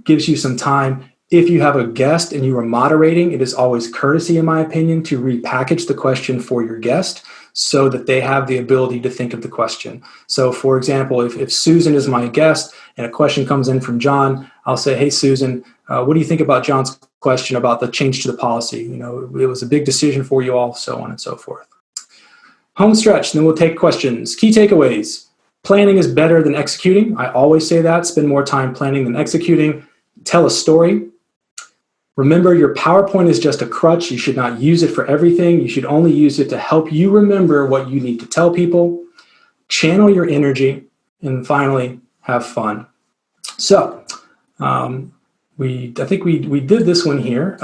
gives you some time. If you have a guest and you are moderating, it is always courtesy, in my opinion, to repackage the question for your guest so that they have the ability to think of the question. So, for example, if Susan is my guest and a question comes in from John, I'll say, hey, Susan, what do you think about John's question about the change to the policy? It was a big decision for you all, so on and so forth. Home stretch, and then we'll take questions. Key takeaways. Planning is better than executing. I always say that. Spend more time planning than executing. Tell a story. Remember, your PowerPoint is just a crutch. You should not use it for everything. You should only use it to help you remember what you need to tell people. Channel your energy. And finally, have fun. So, I think we did this one here.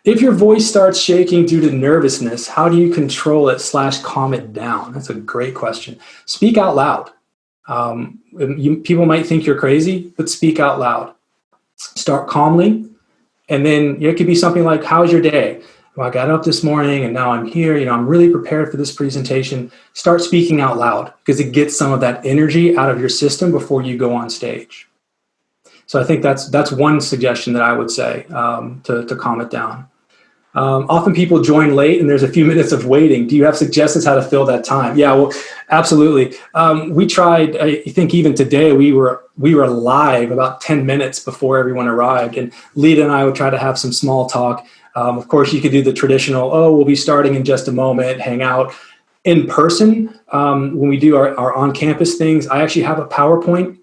If your voice starts shaking due to nervousness, how do you control it / calm it down? That's a great question. Speak out loud. People might think you're crazy, but speak out loud. Start calmly. And then it could be something like, how was your day? Well, I got up this morning and now I'm here. I'm really prepared for this presentation. Start speaking out loud because it gets some of that energy out of your system before you go on stage. So I think that's one suggestion that I would say to calm it down. Often people join late and there's a few minutes of waiting. Do you have suggestions how to fill that time? Yeah, well, absolutely. We tried, I think even today, we were live about 10 minutes before everyone arrived. And Lita and I would try to have some small talk. Of course, you could do the traditional, we'll be starting in just a moment, hang out. In person, when we do our on-campus things, I actually have a PowerPoint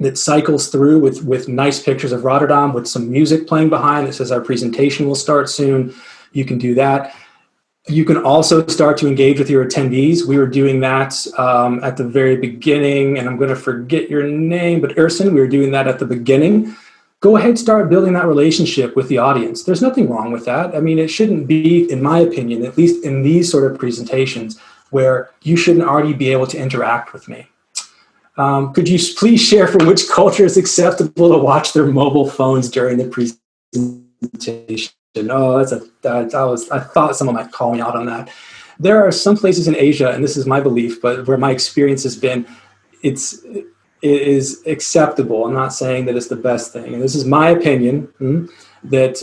that cycles through with nice pictures of Rotterdam with some music playing behind that says our presentation will start soon. You can do that. You can also start to engage with your attendees. We were doing that at the very beginning, and I'm going to forget your name, but Ersin, we were doing that at the beginning. Go ahead, start building that relationship with the audience. There's nothing wrong with that. I mean, it shouldn't be, in my opinion, at least in these sort of presentations, where you shouldn't already be able to interact with me. Could you please share for which culture it's acceptable to watch their mobile phones during the presentation? Oh, I thought someone might call me out on that. There are some places in Asia, and this is my belief, but where my experience has been, it is acceptable. I'm not saying that it's the best thing. And this is my opinion, that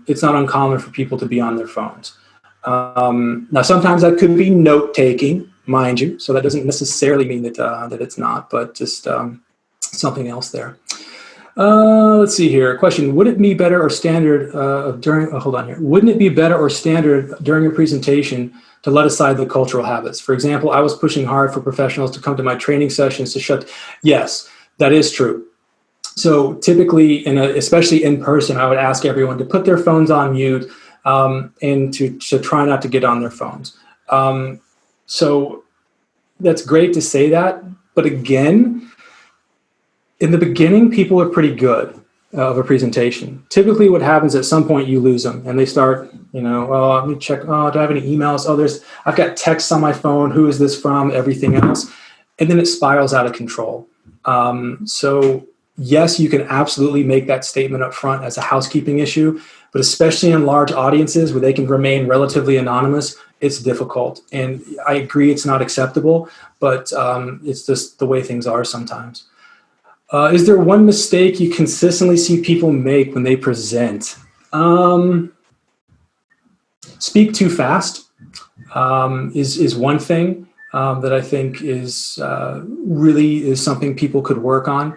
it's not uncommon for people to be on their phones. Now, sometimes that could be note-taking, mind you, so that doesn't necessarily mean that it's not, but just something else there. Let's see here. Question: would it be better or standard Wouldn't it be better or standard during a presentation to let aside the cultural habits? For example, I was pushing hard for professionals to come to my training sessions to shut. Yes, that is true. So typically, especially in person, I would ask everyone to put their phones on mute and to try not to get on their phones. So that's great to say that, but again, in the beginning, people are pretty good of a presentation. Typically what happens at some point, you lose them and they start, let me check. Oh, do I have any emails? Oh, I've got texts on my phone. Who is this from? Everything else. And then it spirals out of control. So yes, you can absolutely make that statement up front as a housekeeping issue, but especially in large audiences where they can remain relatively anonymous, it's difficult. And I agree it's not acceptable, but it's just the way things are sometimes. Is there one mistake you consistently see people make when they present? Speak too fast is one thing that I think is really something people could work on.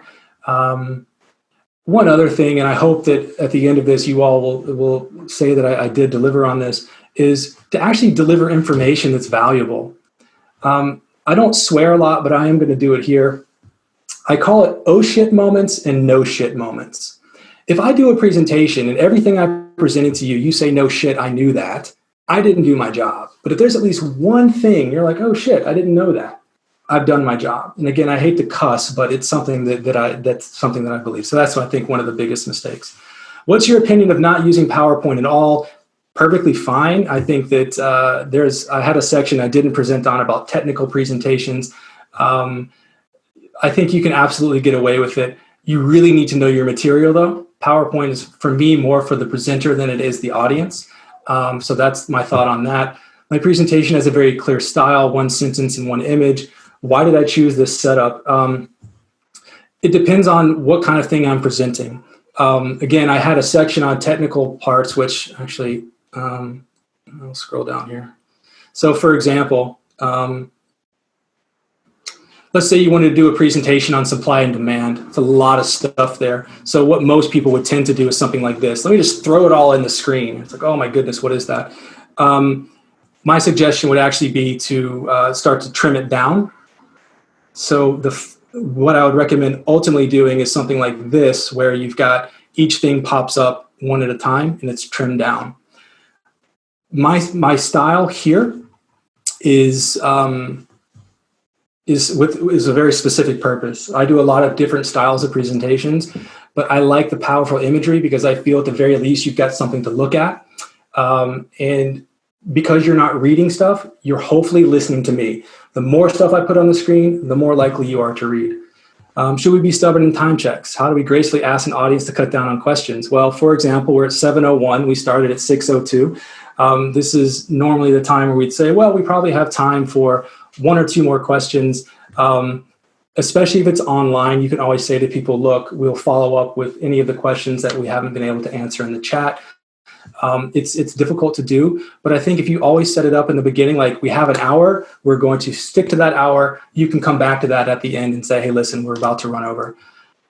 One other thing, and I hope that at the end of this, you all will say that I did deliver on this, is to actually deliver information that's valuable. I don't swear a lot, but I am going to do it here. I call it oh shit moments and no shit moments. If I do a presentation and everything I presented to you, you say no shit, I knew that, I didn't do my job. But if there's at least one thing, you're like, oh shit, I didn't know that, I've done my job. And again, I hate to cuss, but it's something that's something that I believe. So that's, I think, one of the biggest mistakes. What's your opinion of not using PowerPoint at all? Perfectly fine. I think that I had a section I didn't present on about technical presentations. I think you can absolutely get away with it. You really need to know your material, though. PowerPoint is, for me, more for the presenter than it is the audience. So that's my thought on that. My presentation has a very clear style, one sentence and one image. Why did I choose this setup? It depends on what kind of thing I'm presenting. Again, I had a section on technical parts, which actually, I'll scroll down here. So for example, let's say you wanted to do a presentation on supply and demand. It's a lot of stuff there. So what most people would tend to do is something like this. Let me just throw it all in the screen. It's like, oh my goodness, what is that? My suggestion would actually be to start to trim it down. So what I would recommend ultimately doing is something like this, where you've got each thing pops up one at a time and it's trimmed down. My style here is a very specific purpose. I do a lot of different styles of presentations, but I like the powerful imagery because I feel at the very least you've got something to look at. And because you're not reading stuff, you're hopefully listening to me. The more stuff I put on the screen, the more likely you are to read. Should we be stubborn in time checks? How do we gracefully ask an audience to cut down on questions? Well, for example, we're at 7:01. We started at 6:02. This is normally the time where we'd say, well, we probably have time for one or two more questions. Especially if it's online, you can always say to people, look, we'll follow up with any of the questions that we haven't been able to answer in the chat. It's difficult to do, but I think if you always set it up in the beginning, like we have an hour, we're going to stick to that hour. You can come back to that at the end and say, hey, listen, we're about to run over.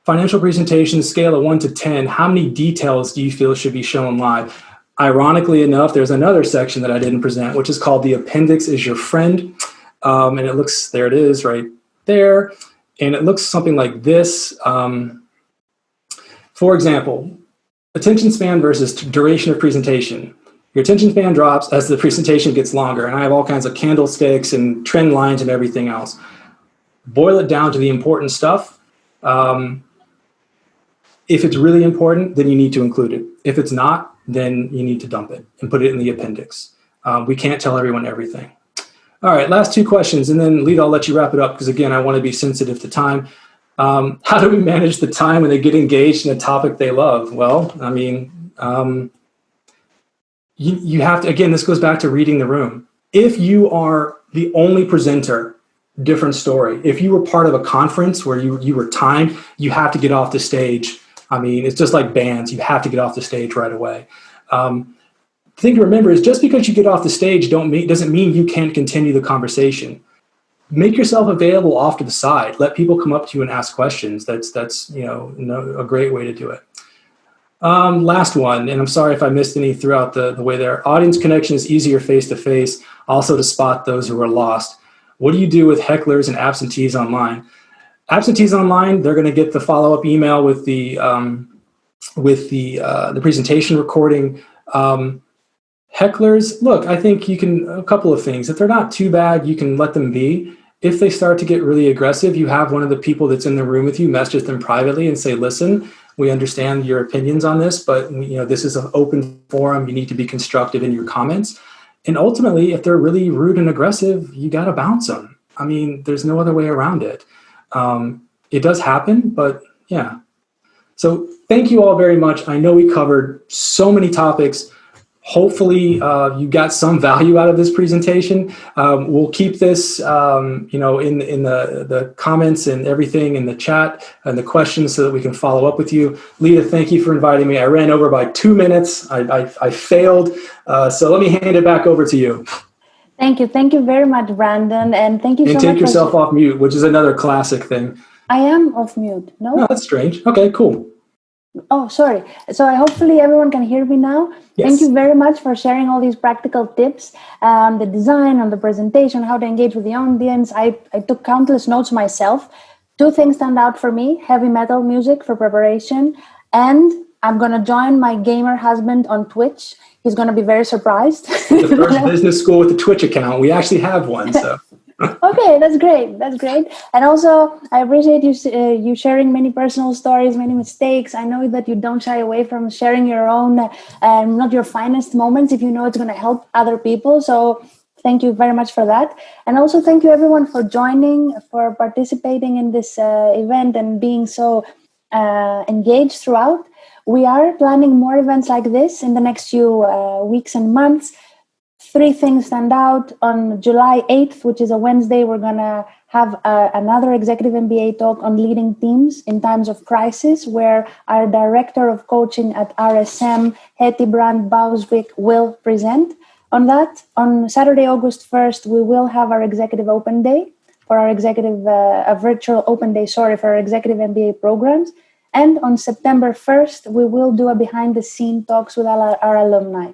Financial presentation, scale of 1 to 10. How many details do you feel should be shown live? Ironically enough, there's another section that I didn't present, which is called the appendix is your friend. And it looks, there it is right there. And it looks something like this. For example, attention span versus duration of presentation. Your attention span drops as the presentation gets longer. And I have all kinds of candlesticks and trend lines and everything else. Boil it down to the important stuff. If it's really important, then you need to include it. If it's not, then you need to dump it and put it in the appendix. We can't tell everyone everything. All right, last two questions, and then Lita, I'll let you wrap it up because again, I want to be sensitive to time. How do we manage the time when they get engaged in a topic they love? Well, I mean, you have to, again, this goes back to reading the room. If you are the only presenter, different story. If you were part of a conference where you were timed, you have to get off the stage. I mean, it's just like bands. You have to get off the stage right away. The thing to remember is just because you get off the stage doesn't mean you can't continue the conversation. Make yourself available off to the side. Let people come up to you and ask questions. That's a great way to do it. Last one, and I'm sorry if I missed any throughout the way there. Audience connection is easier face-to-face, also to spot those who are lost. What do you do with hecklers and absentees online? Absentees online, they're going to get the follow-up email with the presentation recording. Hecklers, look, I think you can, a couple of things. If they're not too bad, you can let them be. If they start to get really aggressive, you have one of the people that's in the room with you message them privately and say, listen, we understand your opinions on this, but this is an open forum. You need to be constructive in your comments. And ultimately, if they're really rude and aggressive, you got to bounce them. I mean, there's no other way around it. It does happen, but yeah. So thank you all very much. I know we covered so many topics. Hopefully you got some value out of this presentation. We'll keep this, in the comments and everything in the chat and the questions so that we can follow up with you. Lita, thank you for inviting me. I ran over by 2 minutes. I failed. So let me hand it back over to you. Thank you. Thank you very much, Brandon. And thank you so much. And take yourself off mute, which is another classic thing. I am off mute. No? Oh, that's strange. Okay, cool. Oh, sorry. So hopefully everyone can hear me now. Yes. Thank you very much for sharing all these practical tips on the design, on the presentation, how to engage with the audience. I took countless notes myself. 2 things stand out for me: heavy metal music for preparation, and I'm going to join my gamer husband on Twitch. He's going to be very surprised. The first business school with a Twitch account. We actually have one, so... Okay, that's great. That's great. And also, I appreciate you sharing many personal stories, many mistakes. I know that you don't shy away from sharing your own, not your finest moments, if you know it's going to help other people. So thank you very much for that. And also thank you everyone for joining, for participating in this event and being so engaged throughout. We are planning more events like this in the next few weeks and months. 3 things stand out. On July 8th, which is a Wednesday, we're going to have another Executive MBA talk on leading teams in times of crisis, where our Director of Coaching at RSM, Hetty Brand Bausvik, will present on that. On Saturday, August 1st, we will have our Executive Open Day for our a virtual Open Day, for our Executive MBA programs. And on September 1st, we will do a behind-the-scene talks with our alumni.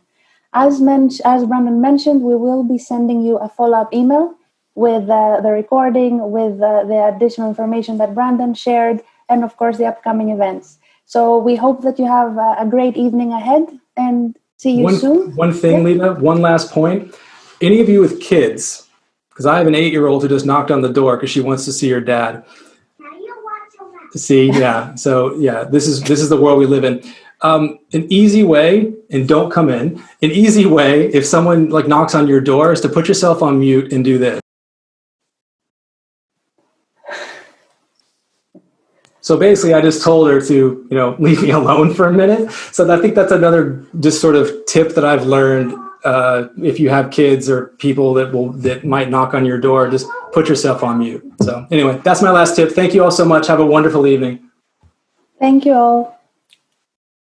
As Brandon mentioned, we will be sending you a follow-up email with the recording, with the additional information that Brandon shared, and of course the upcoming events. So we hope that you have a great evening ahead, and see you soon. One thing, Lita, one last point. Any of you with kids, because I have an 8-year-old who just knocked on the door because she wants to see her dad. See, yeah. So yeah, this is the world we live in. An easy way, and don't come in, an easy way, if someone knocks on your door, is to put yourself on mute and do this. So basically, I just told her to, leave me alone for a minute. So I think that's another just sort of tip that I've learned. If you have kids or people that might knock on your door, just put yourself on mute. So anyway, that's my last tip. Thank you all so much. Have a wonderful evening. Thank you all.